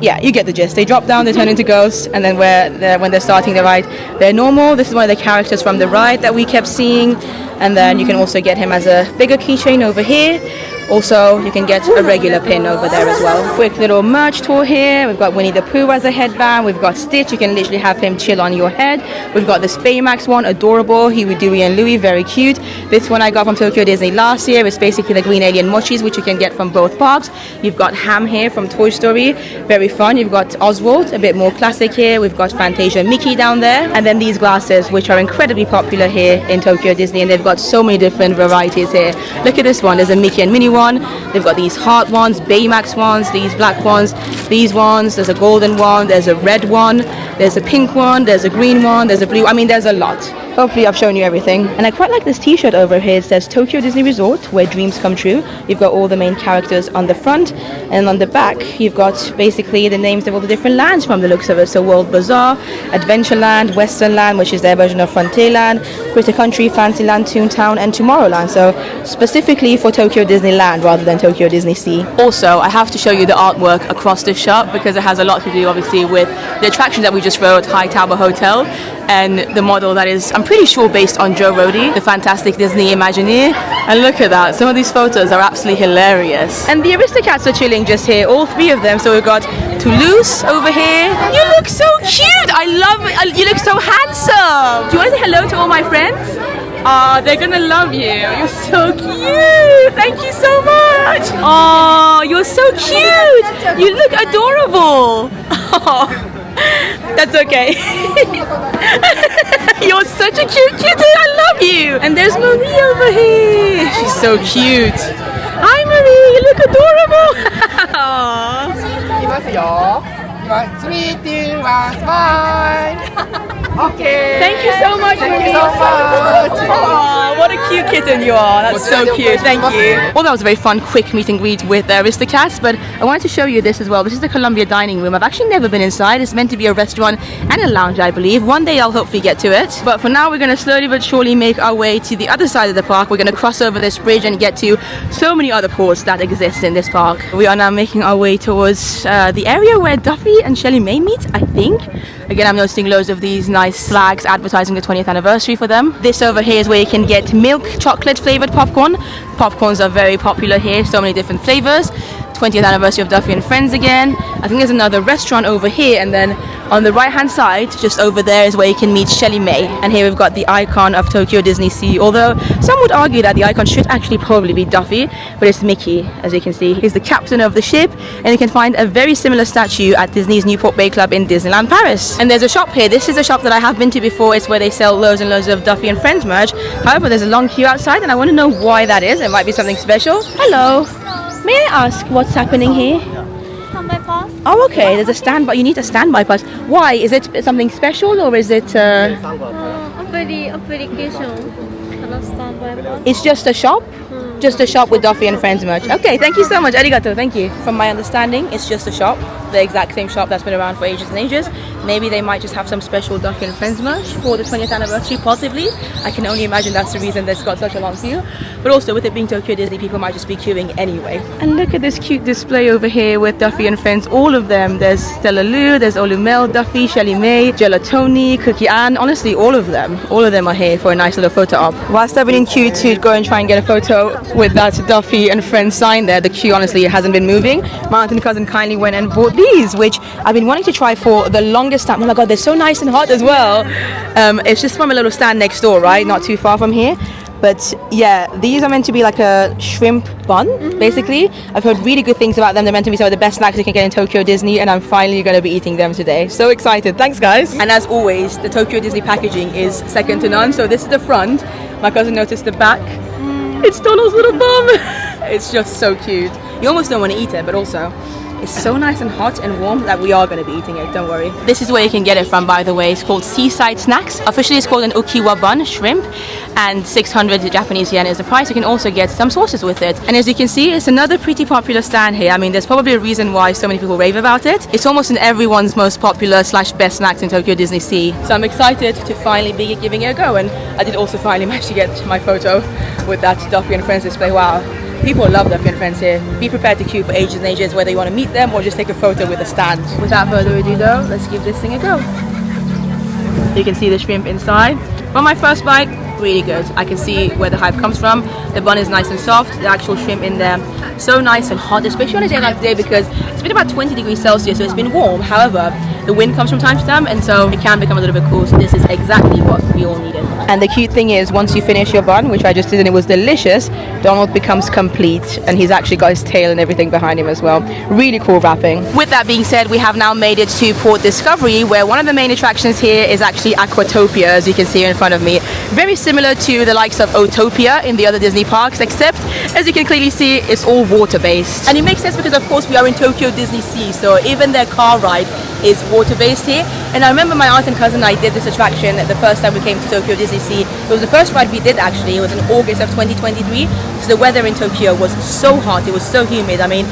Yeah, you get the gist. They drop down, they turn into ghosts, and then when they're starting the ride, they're normal. This is one of the characters from the ride that we kept seeing. And then you can also get him as a bigger keychain over here. Also, you can get a regular pin over there as well. Quick little merch tour here. We've got Winnie the Pooh as a headband. We've got Stitch. You can literally have him chill on your head. We've got this Baymax one, adorable. Huey, Dewey and Louie, very cute. This one I got from Tokyo Disney last year. It's basically the green alien mochis, which you can get from both parks. You've got Ham here from Toy Story, very fun. You've got Oswald, a bit more classic here. We've got Fantasia Mickey down there. And then these glasses, which are incredibly popular here in Tokyo Disney, and they've got so many different varieties here. Look at this one. There's a Mickey and Minnie one. They've got these heart ones, Baymax ones, these black ones, these ones. There's a golden one, there's a red one, there's a pink one, there's a green one, there's a blue. I mean, there's a lot. Hopefully I've shown you everything. And I quite like this t-shirt over here. It says Tokyo Disney Resort, where dreams come true. You've got all the main characters on the front, and on the back you've got basically the names of all the different lands from the looks of it. So World Bazaar, Adventureland, Western Land, which is their version of Frontierland, Critter Country, Fantasyland, Toontown and Tomorrowland. So specifically for Tokyo Disneyland rather than Tokyo DisneySea. Also, I have to show you the artwork across the shop because it has a lot to do obviously with the attraction that we just rode, High Tower Hotel, and the model that is, I'm pretty sure, based on Joe Rody, the fantastic Disney Imagineer. And look at that, some of these photos are absolutely hilarious. And the Aristocats are chilling just here, all three of them. So we've got Toulouse over here. You look so cute! I love it, you look so handsome! Do you want to say hello to all my friends? They're gonna love you. You're so cute! Thank you so much! Oh, you're so cute! You look adorable! Oh. That's okay. You're such a cute kitty. I love you. And there's Marie over here. She's so cute. Hi Marie, you look adorable. 3, 2, 1, smile. Okay. Thank you so much, Marie. Thank you so much. Oh, what a cute kitten you are. That's so cute. Thank you. Well, that was a very fun, quick meet and greet with the Aristocats, but I wanted to show you this as well. This is the Columbia Dining Room. I've actually never been inside. It's meant to be a restaurant and a lounge, I believe. One day I'll hopefully get to it. But for now, we're going to slowly but surely make our way to the other side of the park. We're going to cross over this bridge and get to so many other ports that exist in this park. We are now making our way towards the area where Duffy and Shelley May meet, I think. Again, I'm noticing loads of these nice flags advertising the 20th anniversary for them. This over here is where you can get milk chocolate flavored popcorn. Popcorns are very popular here, so many different flavors. 20th anniversary of Duffy and Friends again. I think there's another restaurant over here, and then on the right hand side, just over there, is where you can meet Shelley May. And here we've got the icon of Tokyo DisneySea, although some would argue that the icon should actually probably be Duffy, but it's Mickey, as you can see. He's the captain of the ship, and you can find a very similar statue at Disney's Newport Bay Club in Disneyland Paris. And there's a shop here. This is a shop that I have been to before. It's where they sell loads and loads of Duffy and Friends merch. However, there's a long queue outside, and I want to know why that is. It might be something special. Hello. May I ask what's happening here? Standby pass. Oh, okay. There's a standby. You need a standby pass. Why? Is it something special, or is it? Application. Standby pass. It's just a shop. Just a shop with Duffy and Friends merch. Okay, thank you so much. Arigato, thank you. From my understanding, it's just a shop. The exact same shop that's been around for ages and ages. Maybe they might just have some special Duffy and Friends merch for the 20th anniversary, possibly. I can only imagine that's the reason that's got such a long queue. But also, with it being Tokyo Disney, people might just be queuing anyway. And look at this cute display over here with Duffy and Friends, all of them. There's Stella Lou, there's Olumel, Duffy, Shelley May, Gelatoni, Cookie Ann. Honestly, all of them are here for a nice little photo op. Whilst I've been in queue to go and try and get a photo with that Duffy and Friends sign there, the queue honestly hasn't been moving. My aunt and cousin kindly went and bought these, which I've been wanting to try for the longest time. Oh my god, they're so nice and hot as well. It's just from a little stand next door, right? Not too far from here. But yeah, these are meant to be like a shrimp bun, basically. I've heard really good things about them. They're meant to be some of the best snacks you can get in Tokyo Disney, and I'm finally going to be eating them today. So excited. Thanks, guys. And as always, the Tokyo Disney packaging is second to none. So this is the front. My cousin noticed the back. It's Donald's little bum. It's just so cute. You almost don't want to eat it, but also It's so nice and hot and warm that we are going to be eating it, don't worry. This is where you can get it from, by the way. It's called Seaside Snacks. Officially it's called an ukiwa bun, shrimp, and 600 Japanese yen is the price. You can also get some sauces with it. And as you can see, it's another pretty popular stand here. I mean, there's probably a reason why so many people rave about it. It's almost in everyone's most popular / best snacks in Tokyo DisneySea. So I'm excited to finally be giving it a go. And I did also finally manage to get my photo with that Duffy and Friends display. Wow. People love Duffy and Friends here. Be prepared to queue for ages and ages, whether you want to meet them or just take a photo with a stand. Without further ado though, let's give this thing a go. You can see the shrimp inside. On my first bite, really good. I can see where the hype comes from. The bun is nice and soft, the actual shrimp in there so nice and hot, especially on a day like today because it's been about 20 degrees Celsius, so it's been warm. However, the wind comes from time to time and so it can become a little bit cool, so this is exactly what we all needed. And the cute thing is, once you finish your bun, which I just did and it was delicious, Donald becomes complete and he's actually got his tail and everything behind him as well. Really cool wrapping. With that being said, we have now made it to Port Discovery, where one of the main attractions here is actually Aquatopia, as you can see in front of me. Very similar to the likes of Autopia in the other Disney parks, except as you can clearly see, it's all water-based. And it makes sense because of course we are in Tokyo DisneySea, so even their car ride is water-based here. And I remember my aunt and cousin and I did this attraction the first time we came to Tokyo DisneySea. It was the first ride we did actually. It was in August of 2023. So the weather in Tokyo was so hot, it was so humid. I mean,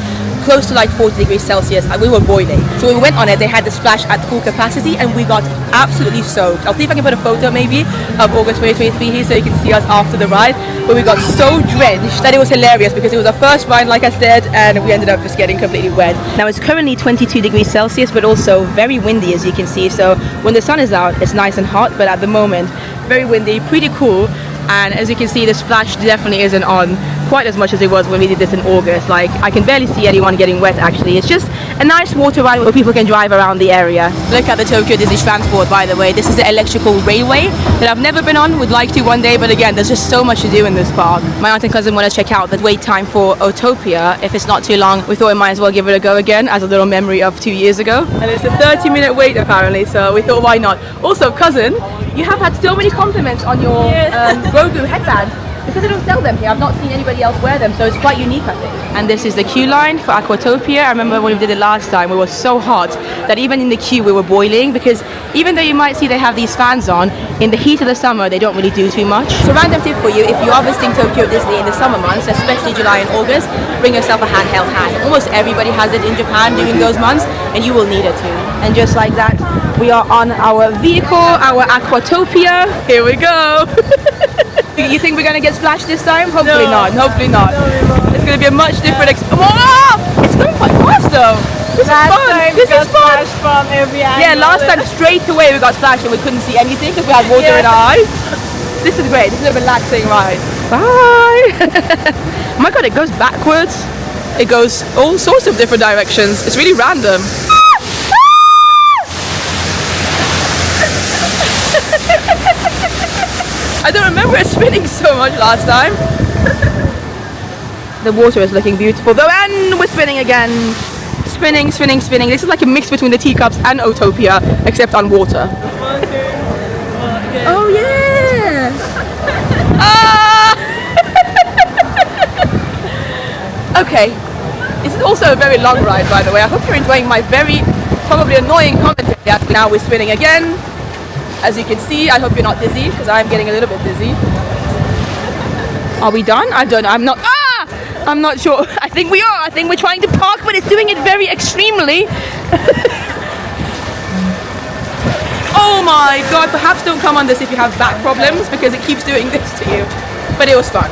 close to like 40 degrees Celsius, and we were boiling. So when we went on it, they had the splash at full capacity and we got absolutely soaked. I'll see if I can put a photo maybe of August 2023 here so you can see us after the ride. But we got so drenched that it was hilarious because it was our first ride, like I said, and we ended up just getting completely wet. Now it's currently 22 degrees Celsius, but also very windy, as you can see. So when the sun is out, it's nice and hot, but at the moment, very windy, pretty cool. And as you can see, the splash definitely isn't on quite as much as it was when we did this in August. Like, I can barely see anyone getting wet actually. It's just a nice water ride where people can drive around the area. Look at the Tokyo Disney Transport, by the way. This is the electrical railway that I've never been on, would like to one day, but again, there's just so much to do in this park. My aunt and cousin want to check out the wait time for Autopia. If it's not too long, we thought we might as well give it a go again as a little memory of 2 years ago. And it's a 30-minute wait apparently, so we thought why not. Also, cousin, you have had so many compliments on your Grogu headband because they don't sell them here. I've not seen anybody else wear them, so it's quite unique, I think. And this is the queue line for Aquatopia. I remember when we did it last time, we were so hot that even in the queue we were boiling, because even though you might see they have these fans on, in the heat of the summer they don't really do too much. So random tip for you, if you are visiting Tokyo Disney in the summer months, especially July and August, bring yourself a handheld fan. Almost everybody has it in Japan during those months, and you will need it too. And just like that, we are on our vehicle, our Aquatopia. Here we go. You think we're gonna get splashed this time? Hopefully not. Hopefully not. It's gonna be a much different experience. It's going quite fast though. This is fun. This is fun. From every angle. Yeah, last time straight away we got splashed and we couldn't see anything because we had water in our eyes. This is great. This is a relaxing ride. Bye. Oh my god, it goes backwards. It goes all sorts of different directions. It's really random. I don't remember it spinning so much last time. The water is looking beautiful though, and we're spinning again. Spinning, spinning, spinning. This is like a mix between the teacups and Autopia, except on water. Oh yeah! Ah! Okay. This is also a very long ride, by the way. I hope you're enjoying my very, probably annoying commentary. Now we're spinning again. As you can see, I hope you're not dizzy, because I'm getting a little bit dizzy. Are we done? I don't know. I'm not. Ah! I'm not sure. I think we are. I think we're trying to park, but it's doing it very extremely. Oh my god. Perhaps don't come on this if you have back problems, because it keeps doing this to you. But it was fun.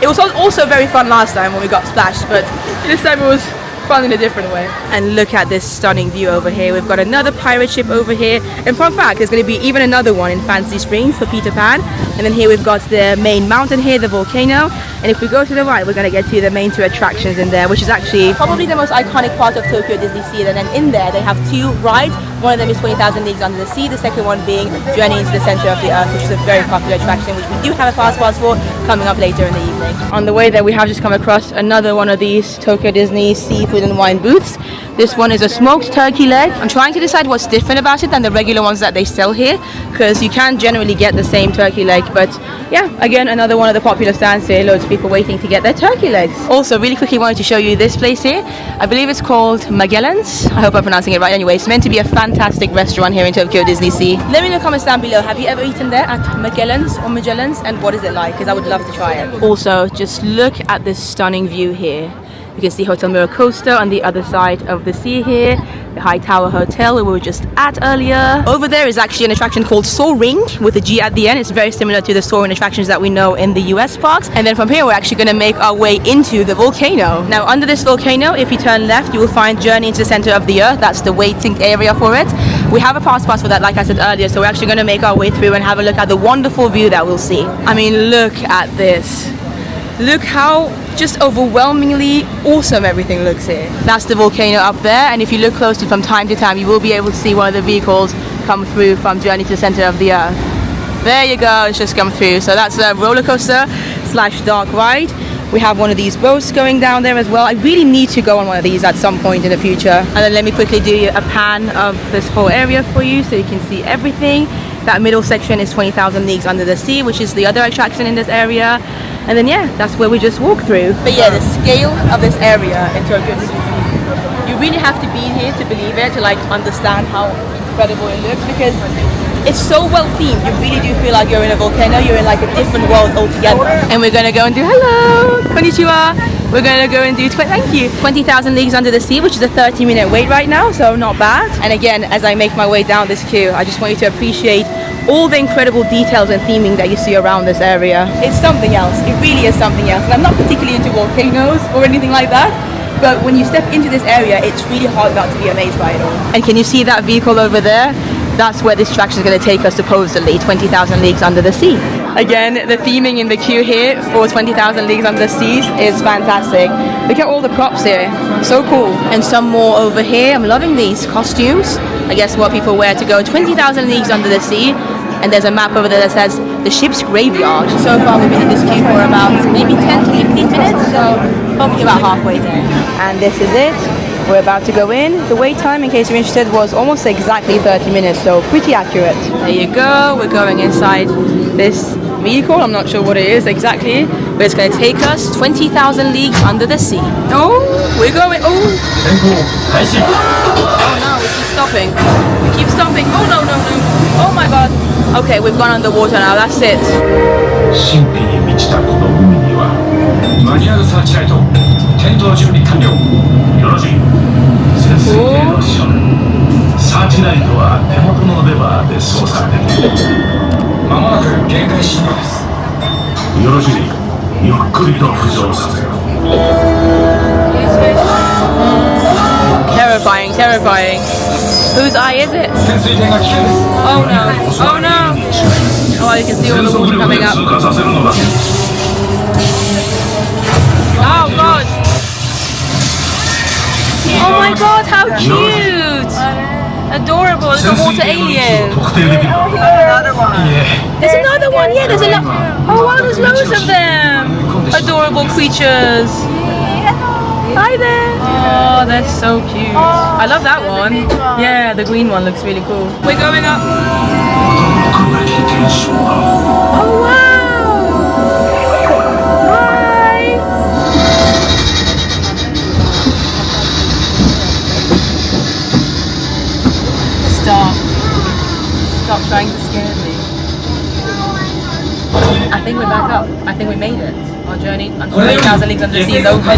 It was also very fun last time when we got splashed, but this time it was fun in a different way. And look at this stunning view over here. We've got another pirate ship over here, and fun fact, there's going to be even another one in Fantasy Springs for Peter Pan. And then here we've got the main mountain here, the volcano, and if we go to the right we're going to get to the main two attractions in there, which is actually probably the most iconic part of Tokyo DisneySea. And then in there they have two rides One of them is 20,000 Leagues Under the Sea, the second one being Journey into the Center of the Earth, which is a very popular attraction, which we do have a fast pass for, coming up later in the evening. On the way there, we have just come across another one of these Tokyo Disney seafood and wine booths. This one is a smoked turkey leg. I'm trying to decide what's different about it than the regular ones that they sell here, because you can generally get the same turkey leg, but yeah, again, another one of the popular stands here. Loads of people waiting to get their turkey legs. Also, really quickly wanted to show you this place here. I believe it's called Magellan's. I hope I'm pronouncing it right. Anyway, it's meant to be a fantastic restaurant here in Tokyo DisneySea. Let me know in the comments down below, have you ever eaten there at Magellan's or Magellan's, and what is it like? Because I would love to try it. Also, just look at this stunning view here. You can see Hotel Miracosta on the other side of the sea here, the High Tower Hotel we were just at earlier. Over there is actually an attraction called Soaring with a G at the end. It's very similar to the soaring attractions that we know in the US parks. And then from here we're actually going to make our way into the volcano. Now under this volcano, if you turn left, you will find Journey into the Center of the Earth. That's the waiting area for it. We have a fast pass for that, like I said earlier, so we're actually going to make our way through and have a look at the wonderful view that we'll see. I mean, look at this. Look how just overwhelmingly awesome everything looks here. That's the volcano up there, and if you look closely from time to time, you will be able to see one of the vehicles come through from Journey to the Center of the Earth. There you go, it's just come through. So that's a roller coaster / dark ride. We have one of these boats going down there as well. I really need to go on one of these at some point in the future. And then let me quickly do a pan of this whole area for you so you can see everything. That middle section is 20,000 Leagues Under the Sea, which is the other attraction in this area. And then yeah, that's where we just walked through. But yeah, the scale of this area in Tokyo, you really have to be here to believe it, to like understand how incredible it looks, because it's so well themed. You really do feel like you're in a volcano, you're in like a different world altogether. And we're gonna go and do hello, konnichiwa. We're gonna go and do thank you. 20,000 Leagues Under the Sea, which is a 30-minute wait right now, so not bad. And again, as I make my way down this queue, I just want you to appreciate all the incredible details and theming that you see around this area. It's something else. It really is something else. And I'm not particularly into volcanoes or anything like that, but when you step into this area, it's really hard not to be amazed by it all. And can you see that vehicle over there? That's where this attraction is going to take us supposedly, 20,000 Leagues Under the Sea. Again, the theming in the queue here for 20,000 Leagues Under the Sea is fantastic. Look at all the props here, so cool. And some more over here. I'm loving these costumes. I guess what people wear to go 20,000 Leagues Under the Sea. And there's a map over there that says the ship's graveyard. So far we've been in this queue for about maybe 10 to 15 minutes, so hopefully about halfway there. And this is it. We're about to go in. The wait time, in case you're interested, was almost exactly 30 minutes, so pretty accurate. There you go. We're going inside this vehicle. I'm not sure what it is exactly, but it's going to take us 20,000 leagues under the sea. Oh, we're going. Oh. Oh no, we keep stopping. We keep stopping. Oh no, no, no. Oh my god. Okay, we've gone underwater now. That's it. 神秘に満ちたこの海にはマニュアルサーチライト点灯準備完了よろしい潜水艇のションサーチライトは手元のレバーで操作できるまもなく限界進入ですよろしいゆっくりと浮上させよ Terrifying, terrifying. Whose eye is it? Oh no, oh no. Oh, you can see all the water coming up. Oh god. Oh my god, how cute. Adorable, little water alien. There's another one, yeah, there's another. Oh wow, there's loads of them. Adorable creatures. Hi there! Oh, they're so cute. I love that one. Yeah, the green one looks really cool. We're going up. Oh wow! Hi! Stop. Stop trying to scare me. I think we're back up. I think we made it. Our journey on 20,000 leagues under the sea is over.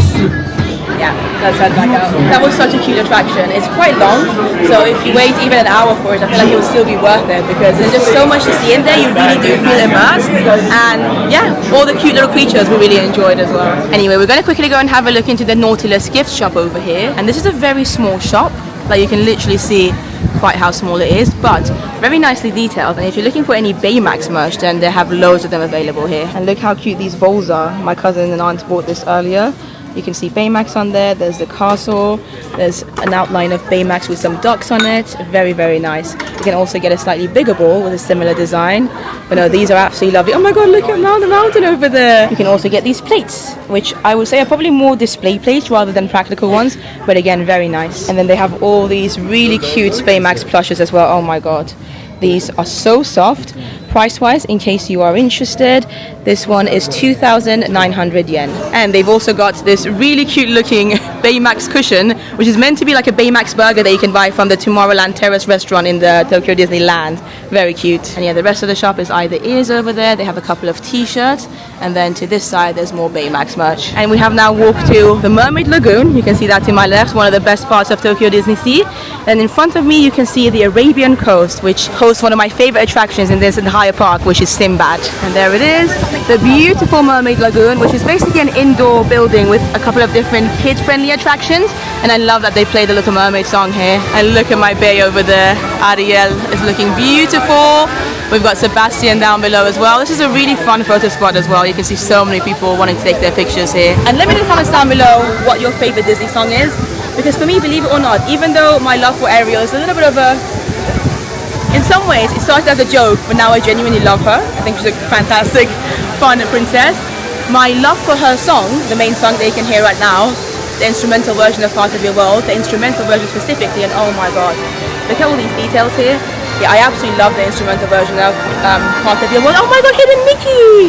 Yeah, let's head back out. That was such a cute attraction. It's quite long, so if you wait even an hour for it, I feel like it will still be worth it because there's just so much to see in there. You really do feel immersed, and yeah, all the cute little creatures we really enjoyed as well. Anyway, we're going to quickly go and have a look into the Nautilus gift shop over here, and this is a very small shop. Like you can literally see quite how small it is, but very nicely detailed. And if you're looking for any Baymax merch, then they have loads of them available here. And look how cute these bowls are. My cousin and aunt bought this earlier. You can see Baymax on there. There's the castle. There's an outline of Baymax with some ducks on it. Very, very nice. You can also get a slightly bigger ball with a similar design. But no, these are absolutely lovely. Oh my god, look at the mountain over there. You can also get these plates, which I would say are probably more display plates rather than practical ones. But again, very nice. And then they have all these really cute Baymax plushes as well. Oh my god. These are so soft. Price-wise, in case you are interested, this one is 2,900 yen. And they've also got this really cute-looking Baymax cushion, which is meant to be like a Baymax burger that you can buy from the Tomorrowland Terrace restaurant in the Tokyo Disneyland. Very cute. And yeah, the rest of the shop is either ears over there. They have a couple of t-shirts. And then to this side, there's more Baymax merch. And we have now walked to the Mermaid Lagoon. You can see that to my left, one of the best parts of Tokyo DisneySea. And in front of me, you can see the Arabian Coast, which hosts one of my favorite attractions in this entire park, which is Sinbad. And there it is, the beautiful Mermaid Lagoon, which is basically an indoor building with a couple of different kid-friendly attractions. And I love that they play the Little Mermaid song here. And look at my bay over there. Ariel is looking beautiful. We've got Sebastian down below as well. This is a really fun photo spot as well. You can see so many people wanting to take their pictures here. And let me know in the comments down below what your favorite Disney song is. Because for me, believe it or not, even though my love for Ariel is a little bit of a... In some ways, it started as a joke, but now I genuinely love her. I think she's a fantastic, fun princess. My love for her song, the main song that you can hear right now, the instrumental version of Part of Your World, the instrumental version specifically, and oh my god, look at all these details here. Yeah, I absolutely love the instrumental version of Part of Your World. Oh my god, Hidden Mickey!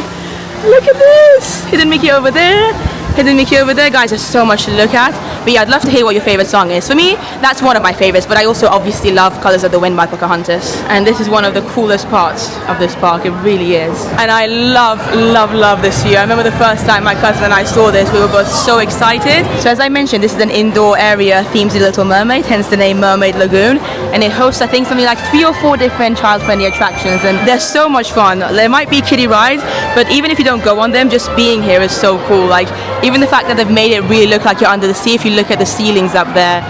Look at this! Hidden Mickey over there. Hidden Mickey over there. Guys, there's so much to look at. But yeah, I'd love to hear what your favorite song is. For me, that's one of my favorites, but I also obviously love Colors of the Wind by Pocahontas. And this is one of the coolest parts of this park. It really is. And I love, love, love this view. I remember the first time my cousin and I saw this, we were both so excited. So as I mentioned, this is an indoor area themed to Little Mermaid, hence the name Mermaid Lagoon. And it hosts, I think, something like 3 or 4 different child-friendly attractions. And they're so much fun. There might be kiddie rides, but even if you don't go on them, just being here is so cool. Like, even the fact that they've made it really look like you're under the sea. If you look at the ceilings up there,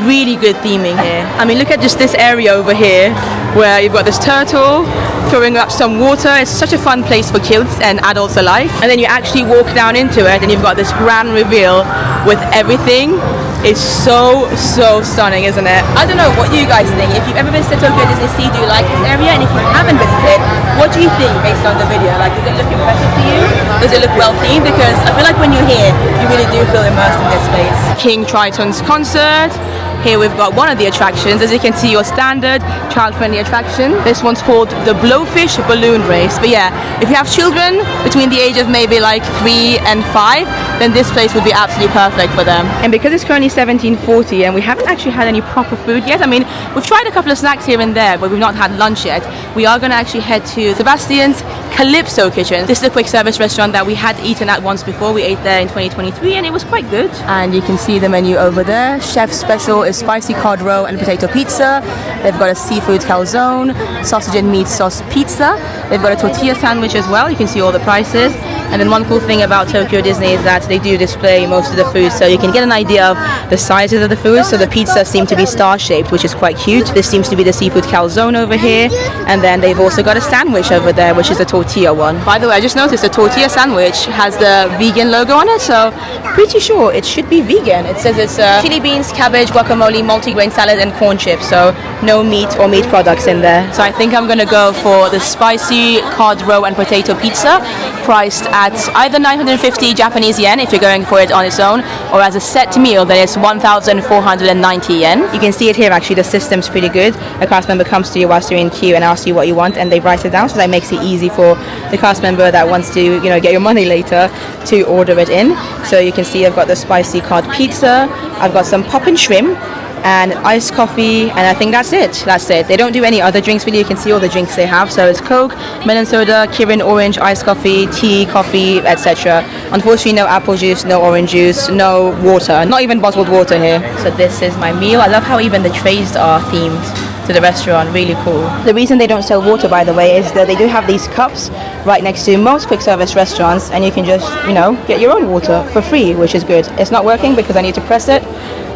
really good theming here. I mean, look at just this area over here where you've got this turtle throwing up some water. It's such a fun place for kids and adults alike. And then you actually walk down into it and you've got this grand reveal with everything. It's so, so stunning, isn't it? I don't know what you guys think. If you've ever visited Tokyo DisneySea, do you like this area? And if you haven't visited, what do you think based on the video? Like, does it look impressive to you? Does it look well themed? Because I feel like when you're here, you really do feel immersed in this place. King Triton's concert. Here we've got one of the attractions. As you can see, your standard child-friendly attraction. This one's called the Blowfish Balloon Race. But yeah, if you have children between the age of maybe like 3 and 5, then this place would be absolutely perfect for them. And because it's currently 17:40 and we haven't actually had any proper food yet, I mean, we've tried a couple of snacks here and there, but we've not had lunch yet. We are going to actually head to Sebastian's Calypso Kitchen. This is a quick service restaurant that we had eaten at once before. We ate there in 2023 and it was quite good. And you can see the menu over there. Chef's special is spicy cod roe and potato pizza. They've got a seafood calzone, sausage and meat sauce pizza. They've got a tortilla sandwich as well. You can see all the prices. And then one cool thing about Tokyo Disney is that they do display most of the food, so you can get an idea of the sizes of the food. So the pizzas seem to be star-shaped, which is quite cute. This seems to be the seafood calzone over here. And then they've also got a sandwich over there, which is a tortilla one. By the way, I just noticed the tortilla sandwich has the vegan logo on it, so pretty sure it should be vegan. It says it's chili beans, cabbage, guacamole, multi-grain salad, and corn chips, so no meat or meat products in there. So I think I'm gonna go for the spicy cod roe and potato pizza, priced at either 950 Japanese yen if you're going for it on its own, or as a set meal that is 1,490 yen. You can see it here actually, the system's pretty good. A cast member comes to you whilst you're in queue and asks you what you want, and they write it down, so that makes it easy for the cast member that wants to, you know, get your money later to order it in. So you can see I've got the spicy cod pizza, I've got some poppin' shrimp, and iced coffee, and I think that's it. They don't do any other drinks really. You can see all the drinks they have. So it's Coke, melon soda, Kirin orange, iced coffee, tea, coffee, etc. Unfortunately, no apple juice, no orange juice, no water, not even bottled water here. So this is my meal. I love how even the trays are themed to the restaurant, really cool. The reason they don't sell water, by the way, is that they do have these cups right next to most quick service restaurants, and you can just, you know, get your own water for free, which is good. It's not working because I need to press it,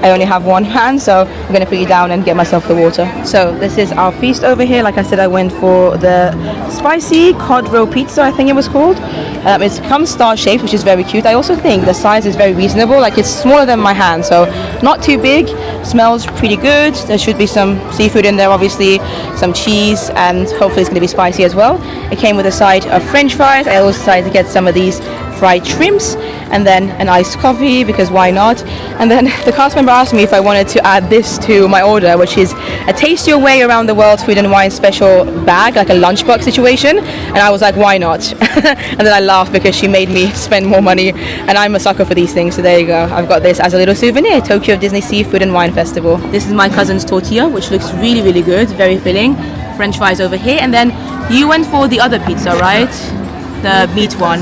I only have one hand, so I'm going to put you down and get myself the water. So this is our feast over here. Like I said, I went for the spicy cod roe pizza, I think it was called. It comes star-shaped, which is very cute. I also think the size is very reasonable. Like, it's smaller than my hand, so not too big. Smells pretty good. There should be some seafood in there, obviously, some cheese, and hopefully it's going to be spicy as well. It came with a side of French fries. I also decided to get some of these fried shrimps, and then an iced coffee, because why not? And then the cast member asked me if I wanted to add this to my order, which is a taste your way around the world food and wine special bag, like a lunchbox situation. And I was like, why not? And then I laughed because she made me spend more money, and I'm a sucker for these things, so there you go. I've got this as a little souvenir. Tokyo DisneySea Food and Wine Festival. This is my cousin's tortilla, which looks really, really good, very filling. French fries over here, and then you went for the other pizza, right? The meat one.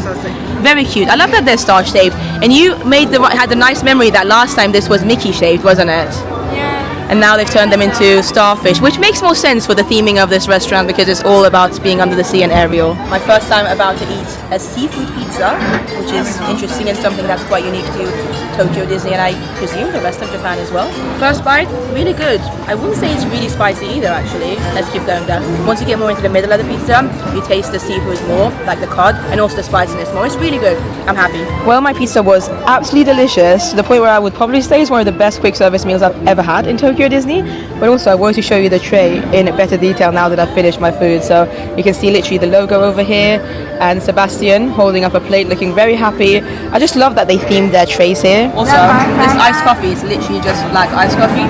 Very cute. I love that they're star shaped. And you had the nice memory that last time this was Mickey shaped, wasn't it? Yeah. And now they've turned them into starfish, which makes more sense for the theming of this restaurant because it's all about being under the sea and Ariel. My first time about to eat a seafood pizza, which is interesting and something that's quite unique to Tokyo Disney, and I presume the rest of Japan as well. First bite, really good. I wouldn't say it's really spicy either, actually. Let's keep going down. Once you get more into the middle of the pizza, you taste the seafood more, like the cod, and also the spiciness more. It's really good. I'm happy. Well, my pizza was absolutely delicious, to the point where I would probably say it's one of the best quick service meals I've ever had in Tokyo Disney. But also, I wanted to show you the tray in better detail now that I've finished my food. So you can see literally the logo over here, and Sebastian holding up a plate looking very happy. I just love that they themed their trays here. Also, this iced coffee is literally just black iced coffee.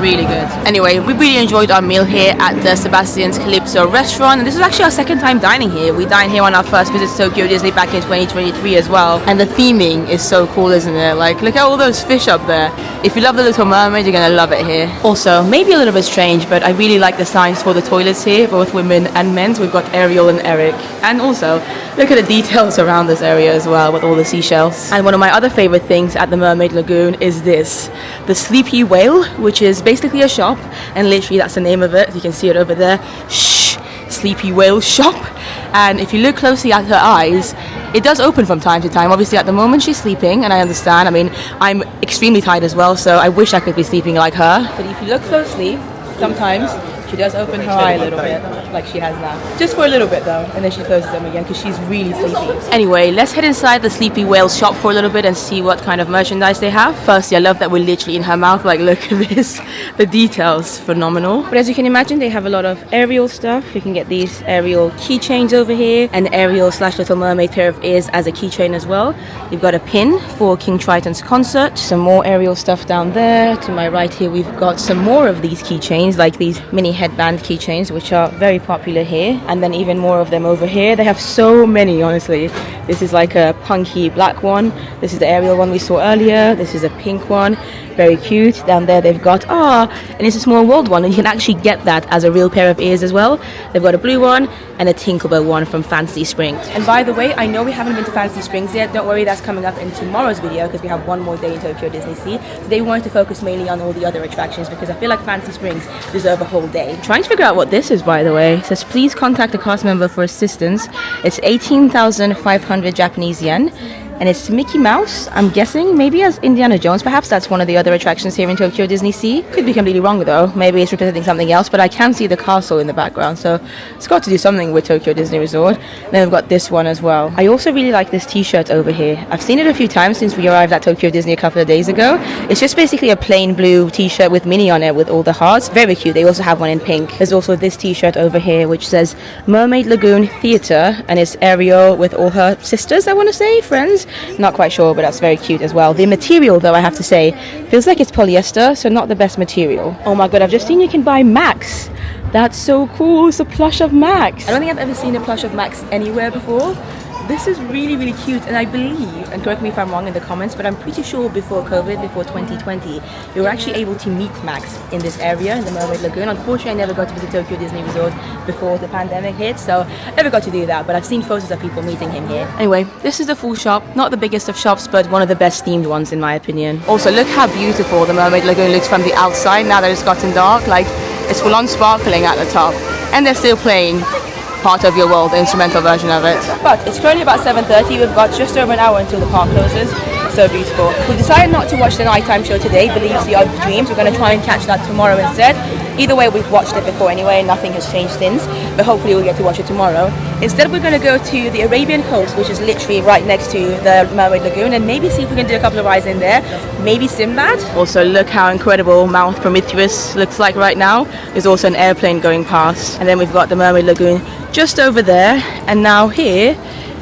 Really good. Anyway, we really enjoyed our meal here at the Sebastian's Calypso restaurant, and this is actually our second time dining here. We dined here on our first visit to Tokyo Disney back in 2023 as well, and the theming is so cool, isn't it? Like, look at all those fish up there. If you love the Little Mermaid, you're gonna love it here. Also, maybe a little bit strange, but I really like the signs for the toilets here, both women and men's. We've got Ariel and Eric, and also look at the details around this area as well with all the seashells. And one of my other favorite things at the Mermaid Lagoon is this, the Sleepy Whale, which is basically a shop, and literally that's the name of it. You can see it over there. Shh, Sleepy Whale shop. And if you look closely at her eyes, it does open from time to time. Obviously at the moment she's sleeping, and I understand. I mean, I'm extremely tired as well, so I wish I could be sleeping like her. But if you look closely, sometimes she does open her eye a little bit, like she has now. Just for a little bit though, and then she closes them again because she's really sleepy. Anyway, let's head inside the Sleepy Whale shop for a little bit and see what kind of merchandise they have. Firstly, I love that we're literally in her mouth. Like, look at this. The details, phenomenal. But as you can imagine, they have a lot of Ariel stuff. You can get these Ariel keychains over here, and Ariel / Little Mermaid pair of ears as a keychain as well. You've got a pin for King Triton's concert. Some more Ariel stuff down there. To my right here, we've got some more of these keychains, like these mini headband keychains, which are very popular here, and then even more of them over here. They have so many, honestly. This is like a punky black one. This is the Ariel one we saw earlier. This is a pink one, very cute. Down there they've got and it's a Small World one, and you can actually get that as a real pair of ears as well. They've got a blue one and a Tinkerbell one from Fantasy Springs. And by the way, I know we haven't been to Fantasy Springs yet. Don't worry, that's coming up in tomorrow's video because we have one more day in Tokyo DisneySea. Today we wanted to focus mainly on all the other attractions because I feel like Fantasy Springs deserve a whole day. I'm trying to figure out what this is, by the way. It says please contact a cast member for assistance. It's 18,500 Japanese yen. And it's Mickey Mouse, I'm guessing, maybe as Indiana Jones. Perhaps that's one of the other attractions here in Tokyo DisneySea. Could be completely wrong though. Maybe it's representing something else, but I can see the castle in the background, so it's got to do something with Tokyo Disney Resort. And then we've got this one as well. I also really like this t-shirt over here. I've seen it a few times since we arrived at Tokyo Disney a couple of days ago. It's just basically a plain blue t-shirt with Minnie on it with all the hearts. Very cute. They also have one in pink. There's also this t-shirt over here which says Mermaid Lagoon Theatre, and it's Ariel with all her sisters, I want to say, friends. Not quite sure, but that's very cute as well. The material though, I have to say, feels like it's polyester, so not the best material. Oh my god, I've just seen you can buy Max. That's so cool. It's a plush of Max. I don't think I've ever seen a plush of Max anywhere before. This is really, really cute, and I believe, and correct me if I'm wrong in the comments, but I'm pretty sure before COVID, before 2020, you were actually able to meet Max in this area, in the Mermaid Lagoon. Unfortunately, I never got to visit Tokyo Disney Resort before the pandemic hit, so I never got to do that, but I've seen photos of people meeting him here. Anyway, this is the full shop. Not the biggest of shops, but one of the best themed ones in my opinion. Also, look how beautiful the Mermaid Lagoon looks from the outside now that it's gotten dark. Like, it's full on sparkling at the top, and they're still playing Part of Your World, the instrumental version of it. But it's currently about 7:30. We've got just over an hour until the park closes. So beautiful. We decided not to watch the nighttime show today, Believe Sea of Dreams. We're going to try and catch that tomorrow instead. Either way, we've watched it before anyway, nothing has changed since, but hopefully we'll get to watch it tomorrow. Instead, we're going to go to the Arabian Coast, which is literally right next to the Mermaid Lagoon, and maybe see if we can do a couple of rides in there. Maybe Sinbad. Also, look how incredible Mount Prometheus looks like right now. There's also an airplane going past. And then we've got the Mermaid Lagoon just over there. And now here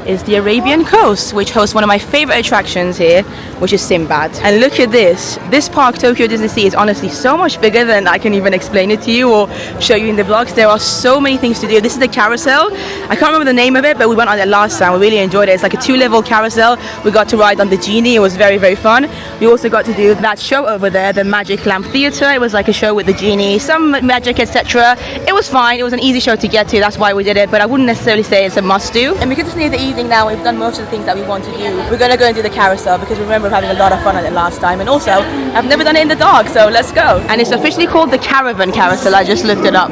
is the Arabian Coast, which hosts one of my favorite attractions here, which is Sinbad. And look at this. This park, Tokyo DisneySea, is honestly so much bigger than I can even explain it to you or show you in the vlogs. There are so many things to do. This is the carousel. I can't remember the name of it, but we went on it last time. We really enjoyed it. It's like a 2-level carousel. We got to ride on the genie. It was very, very fun. We also got to do that show over there, the Magic Lamp Theatre. It was like a show with the genie, some magic, etc. It was fine. It was an easy show to get to. That's why we did it, but I wouldn't necessarily say it's a must-do. And because it's near the evening now, we've done most of the things that we want to do. We're going to go and do the carousel because remember having a lot of fun on it last time, and also I've never done it in the dark, so let's go. And it's officially called the Caravan Carousel. I just looked it up,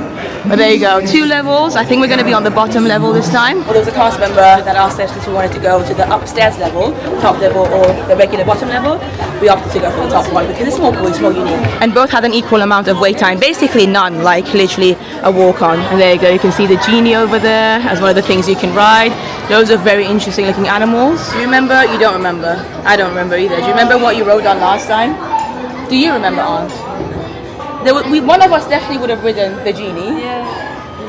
but there you go, 2 levels. I think we're going to be on the bottom level this time. Well, there was a cast member that asked us if we wanted to go to the upstairs level, top level, or the regular bottom level. We opted to go for the top one because it's more cool, it's more unique, and both had an equal amount of wait time, basically none, like literally a walk on. And there you go, you can see the genie over there as one of the things you can ride. Loads of very interesting looking animals. Do you remember? You don't remember. I don't remember either. Do you remember what you rode on last time? Do you remember, Aunt? One of us definitely would have ridden the genie. Yeah,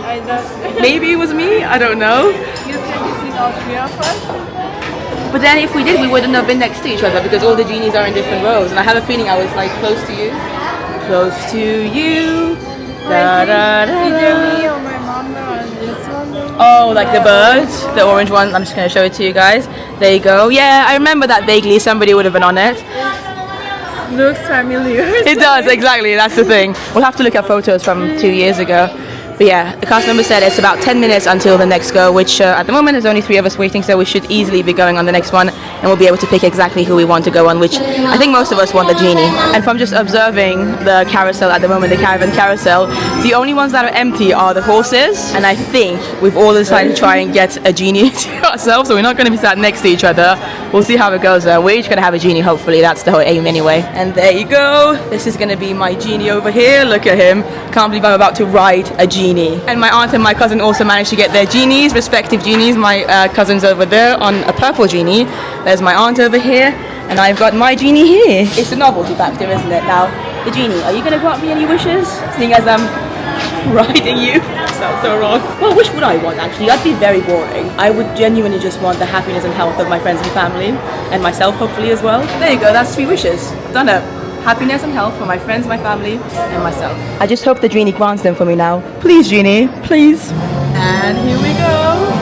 I don't. Maybe it was me. I don't know. You think you see all 3 of us? But then if we did, we wouldn't have been next to each other because all the genies are in different rows. And I have a feeling I was like close to you. Close to you. Da, da, da, Either me or my mom on this one. Oh, like the birds, the orange one. I'm just going to show it to you guys. There you go. Yeah, I remember that vaguely. Somebody would have been on it. Looks familiar. It does, exactly. That's the thing. We'll have to look at photos from 2 years ago. But yeah, the cast member said it's about 10 minutes until the next go, which at the moment there's only 3 of us waiting, so we should easily be going on the next one, and we'll be able to pick exactly who we want to go on, which I think most of us want the genie. And from just observing the carousel at the moment, the Caravan Carousel, the only ones that are empty are the horses, and I think we've all decided to try and get a genie to ourselves, so we're not going to be sat next to each other. We'll see how it goes though. We're each going to have a genie, hopefully. That's the whole aim anyway. And there you go. This is going to be my genie over here. Look at him. Can't believe I'm about to ride a genie. And my aunt and my cousin also managed to get their genies, respective genies. My cousin's over there on a purple genie. There's my aunt over here, and I've got my genie here. It's a novelty factor, isn't it? Now, the genie, are you going to grant me any wishes? Seeing as I'm riding you. Sounds so wrong. What wish would I want, actually? I'd be very boring. I would genuinely just want the happiness and health of my friends and family, and myself, hopefully, as well. There you go, that's 3 wishes. Done it. Happiness and health for my friends, my family, and myself. I just hope the genie grants them for me now. Please, genie, please. And here we go.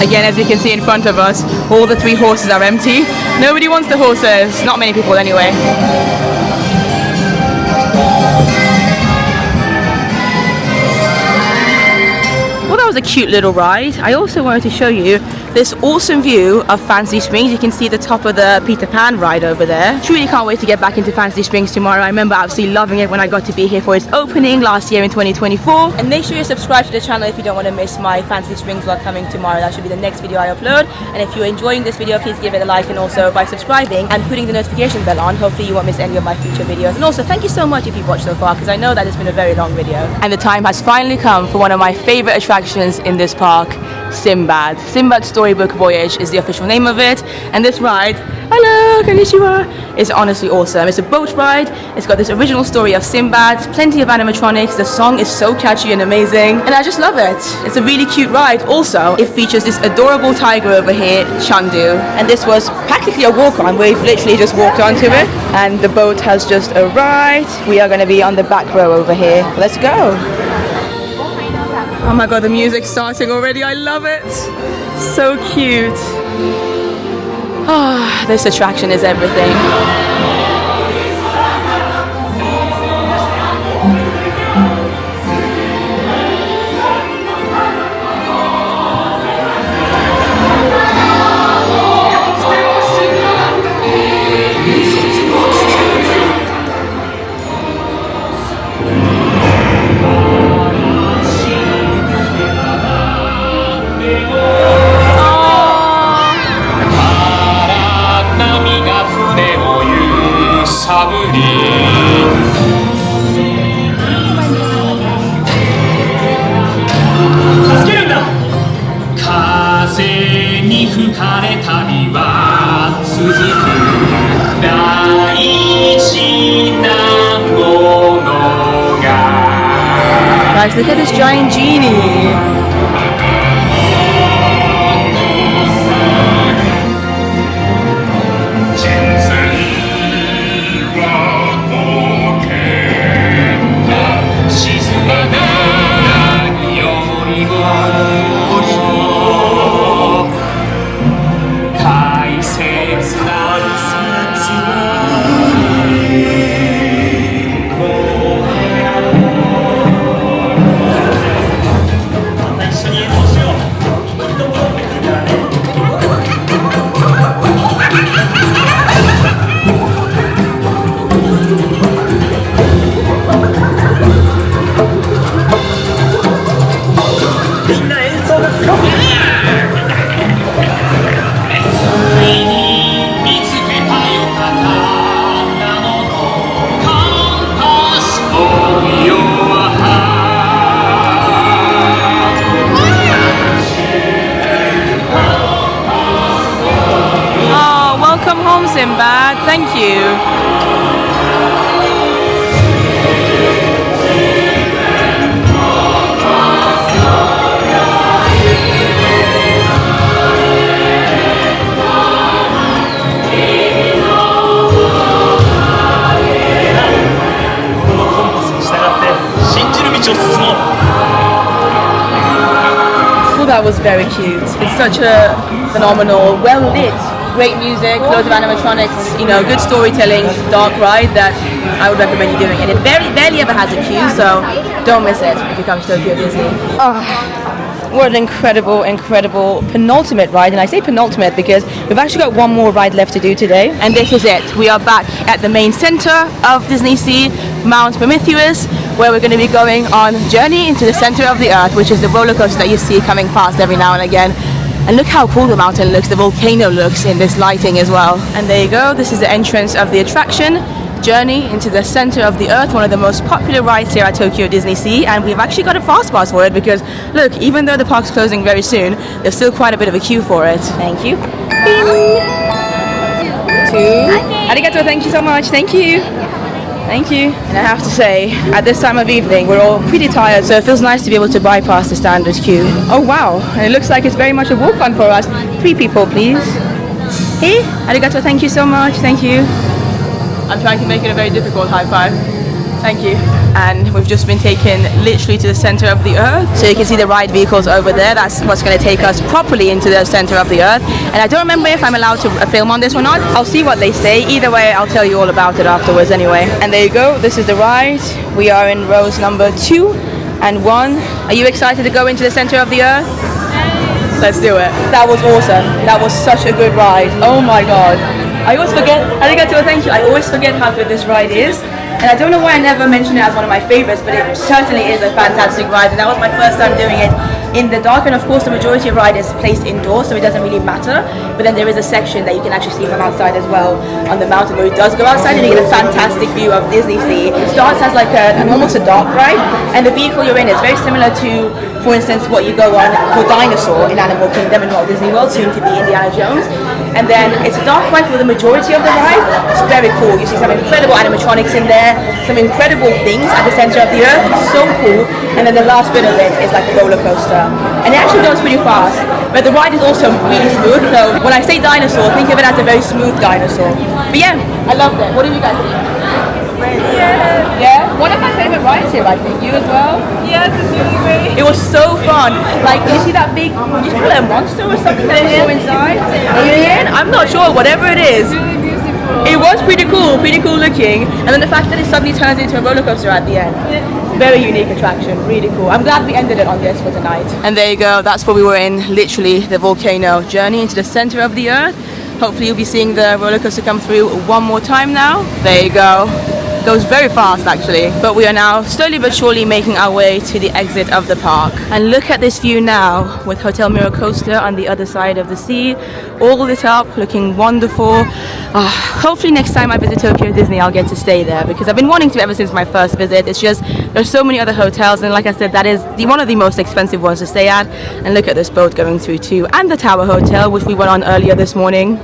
Again, as you can see in front of us, all the 3 horses are empty. Nobody wants the horses. Not many people anyway. Well, that was a cute little ride. I also wanted to show you this awesome view of Fancy Springs. You can see the top of the Peter Pan ride over there. Truly can't wait to get back into Fancy Springs tomorrow. I remember absolutely loving it when I got to be here for its opening last year in 2024. And make sure you subscribe to the channel if you don't want to miss my Fancy Springs vlog coming tomorrow. That should be the next video I upload. And if you're enjoying this video, please give it a like, and also by subscribing and putting the notification bell on, hopefully you won't miss any of my future videos. And also thank you so much if you've watched so far, because I know that it's been a very long video. And the time has finally come for one of my favorite attractions in this park, Sinbad. Sinbad Storybook Voyage is the official name of it, and this ride, hello, konnichiwa, is honestly awesome. It's a boat ride. It's got this original story of Sinbad, plenty of animatronics. The song is so catchy and amazing, and I just love it. It's a really cute ride. Also, it features this adorable tiger over here, Chandu, and this was practically a walk-on. We've literally just walked onto it, and the boat has just arrived. We are going to be on the back row over here. Let's go. Oh my god, the music's starting already. I love it. So cute. Ah, this attraction is everything. ぶり助けるんだ風に吹かれ旅は続く大事なものが Guys, look at this giant genie. Welcome home, Sinbad. Thank you. Well, that was very cute. It's such a phenomenal, well-lit, great music, loads of animatronics, you know, good storytelling, dark ride that I would recommend you doing. And it barely ever has a queue, so don't miss it if you come to Tokyo Disney. Oh, what an incredible, incredible penultimate ride. And I say penultimate because we've actually got one more ride left to do today. And this is it. We are back at the main center of DisneySea, Mount Prometheus, where we're going to be going on Journey into the Center of the Earth, which is the roller coaster that you see coming past every now and again. And look how cool the mountain looks, the volcano looks in this lighting as well. And there you go, this is the entrance of the attraction, Journey into the Center of the Earth, one of the most popular rides here at Tokyo DisneySea. And we've actually got a fast pass for it because, look, even though the park's closing very soon, there's still quite a bit of a queue for it. Thank you. Bing. 2. Arigato, thank you so much, thank you. Thank you. And I have to say, at this time of evening, we're all pretty tired, so it feels nice to be able to bypass the standard queue. Oh wow, and it looks like it's very much a walk-on for us. 3 people, please. Hey, arigato, thank you so much, thank you. I'm trying to make it a very difficult high five. Thank you. And we've just been taken literally to the center of the earth. So you can see the ride vehicles over there. That's what's going to take us properly into the center of the earth. And I don't remember if I'm allowed to film on this or not. I'll see what they say. Either way, I'll tell you all about it afterwards anyway. And there you go. This is the ride. We are in rows number 2 and 1. Are you excited to go into the center of the earth? Let's do it. That was awesome. That was such a good ride. Oh my god. I always forget. Arigato, thank you. I always forget how good this ride is. And I don't know why I never mention it as one of my favorites, but it certainly is a fantastic ride. And that was my first time doing it in the dark. And of course, the majority of ride is placed indoors, so it doesn't really matter. But then there is a section that you can actually see from outside as well on the mountain where it does go outside, and you get a fantastic view of DisneySea. It starts as like almost a dark ride, and the vehicle you're in is very similar to, for instance, what you go on for Dinosaur in Animal Kingdom in Walt Disney World, soon to be Indiana Jones. And then it's a dark ride for the majority of the ride. It's very cool. You see some incredible animatronics in there, some incredible things at the center of the earth. It's so cool. And then the last bit of it is like a roller coaster. And it actually goes pretty fast. But the ride is also really smooth. So when I say dinosaur, think of it as a very smooth dinosaur. But yeah, I loved it. What did you guys think? Yeah? One of my favorite rides here, I think. You as well? Yes, it's really great. It was so fun. Like, you see that big, you call it a monster or something that you saw inside? Alien? I'm not sure, whatever it is. Really beautiful. It was pretty cool looking. And then the fact that it suddenly turns into a roller coaster at the end. Very unique attraction, really cool. I'm glad we ended it on this for tonight. And there you go, that's where we were in, literally the volcano. Journey into the center of the earth. Hopefully you'll be seeing the roller coaster come through one more time now. There you go. goes very fast actually. But we are now slowly but surely making our way to the exit of the park. And look at this view now with Hotel Miro Coaster on the other side of the sea, all lit up, looking wonderful. Hopefully next time I visit Tokyo Disney I'll get to stay there, because I've been wanting to ever since my first visit. It's just there's so many other hotels, and like I said, that is one of the most expensive ones to stay at. And look at this boat going through too, and the Tower Hotel, which we went on earlier this morning.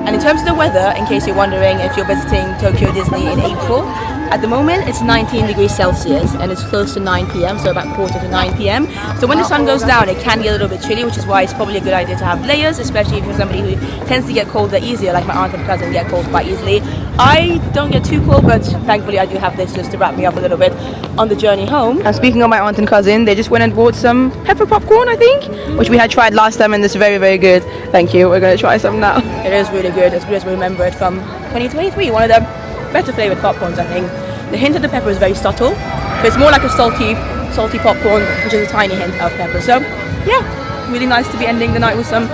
And in terms of the weather, in case you're wondering if you're visiting Tokyo Disney in April, at the moment it's 19 degrees Celsius and it's close to 9 p.m, so about quarter to 9 p.m. So when the sun goes down it can get a little bit chilly, which is why it's probably a good idea to have layers, especially if you're somebody who tends to get colder easier, like my aunt and cousin get cold quite easily. I don't get too cold, but thankfully I do have this just to wrap me up a little bit on the journey home. And speaking of my aunt and cousin, they just went and bought some pepper popcorn, I think, which we had tried last time, and it's very, very good. Thank you. We're going to try some now. It is really good, as good as we remember it from 2023, one of the better flavoured popcorns, I think. The hint of the pepper is very subtle, but it's more like a salty popcorn, which is a tiny hint of pepper. So yeah, really nice to be ending the night with some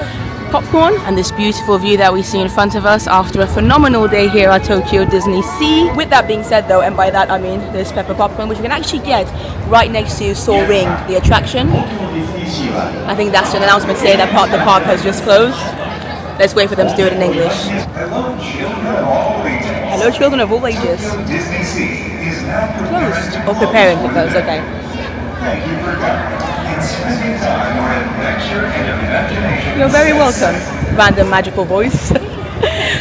popcorn and this beautiful view that we see in front of us after a phenomenal day here at Tokyo DisneySea. With that being said though, and by that I mean this pepper popcorn, which you can actually get right next to Soaring, the attraction. I think that's an announcement saying that the park has just closed. Let's wait for them to do it in English. Hello children of all ages. Closed. Or preparing to close, okay. Thank you for coming and spending time with adventure and imagination. You're very welcome, random magical voice.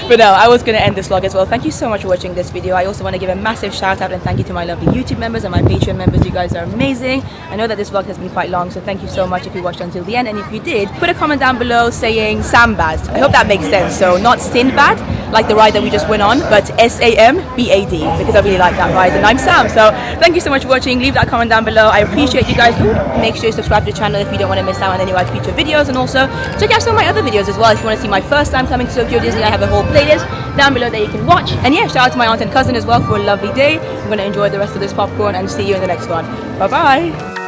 But no, I was going to end this vlog as well. Thank you so much for watching this video. I also want to give a massive shout out and thank you to my lovely YouTube members and my Patreon members. You guys are amazing. I know that this vlog has been quite long, so thank you so much if you watched until the end. And if you did, put a comment down below saying Sinbad. I hope that makes sense. So not Sinbad, like the ride that we just went on, but S-A-M-B-A-D, because I really like that ride and I'm Sam. So thank you so much for watching. Leave that comment down below. I appreciate you guys. Make sure you subscribe to the channel if you don't want to miss out on any of my future videos, and also check out some of my other videos as well. If you want to see my first time coming to Tokyo Disney, I have a whole playlist down below that you can watch. And yeah, shout out to my aunt and cousin as well for a lovely day. I'm going to enjoy the rest of this popcorn and see you in the next one. Bye bye.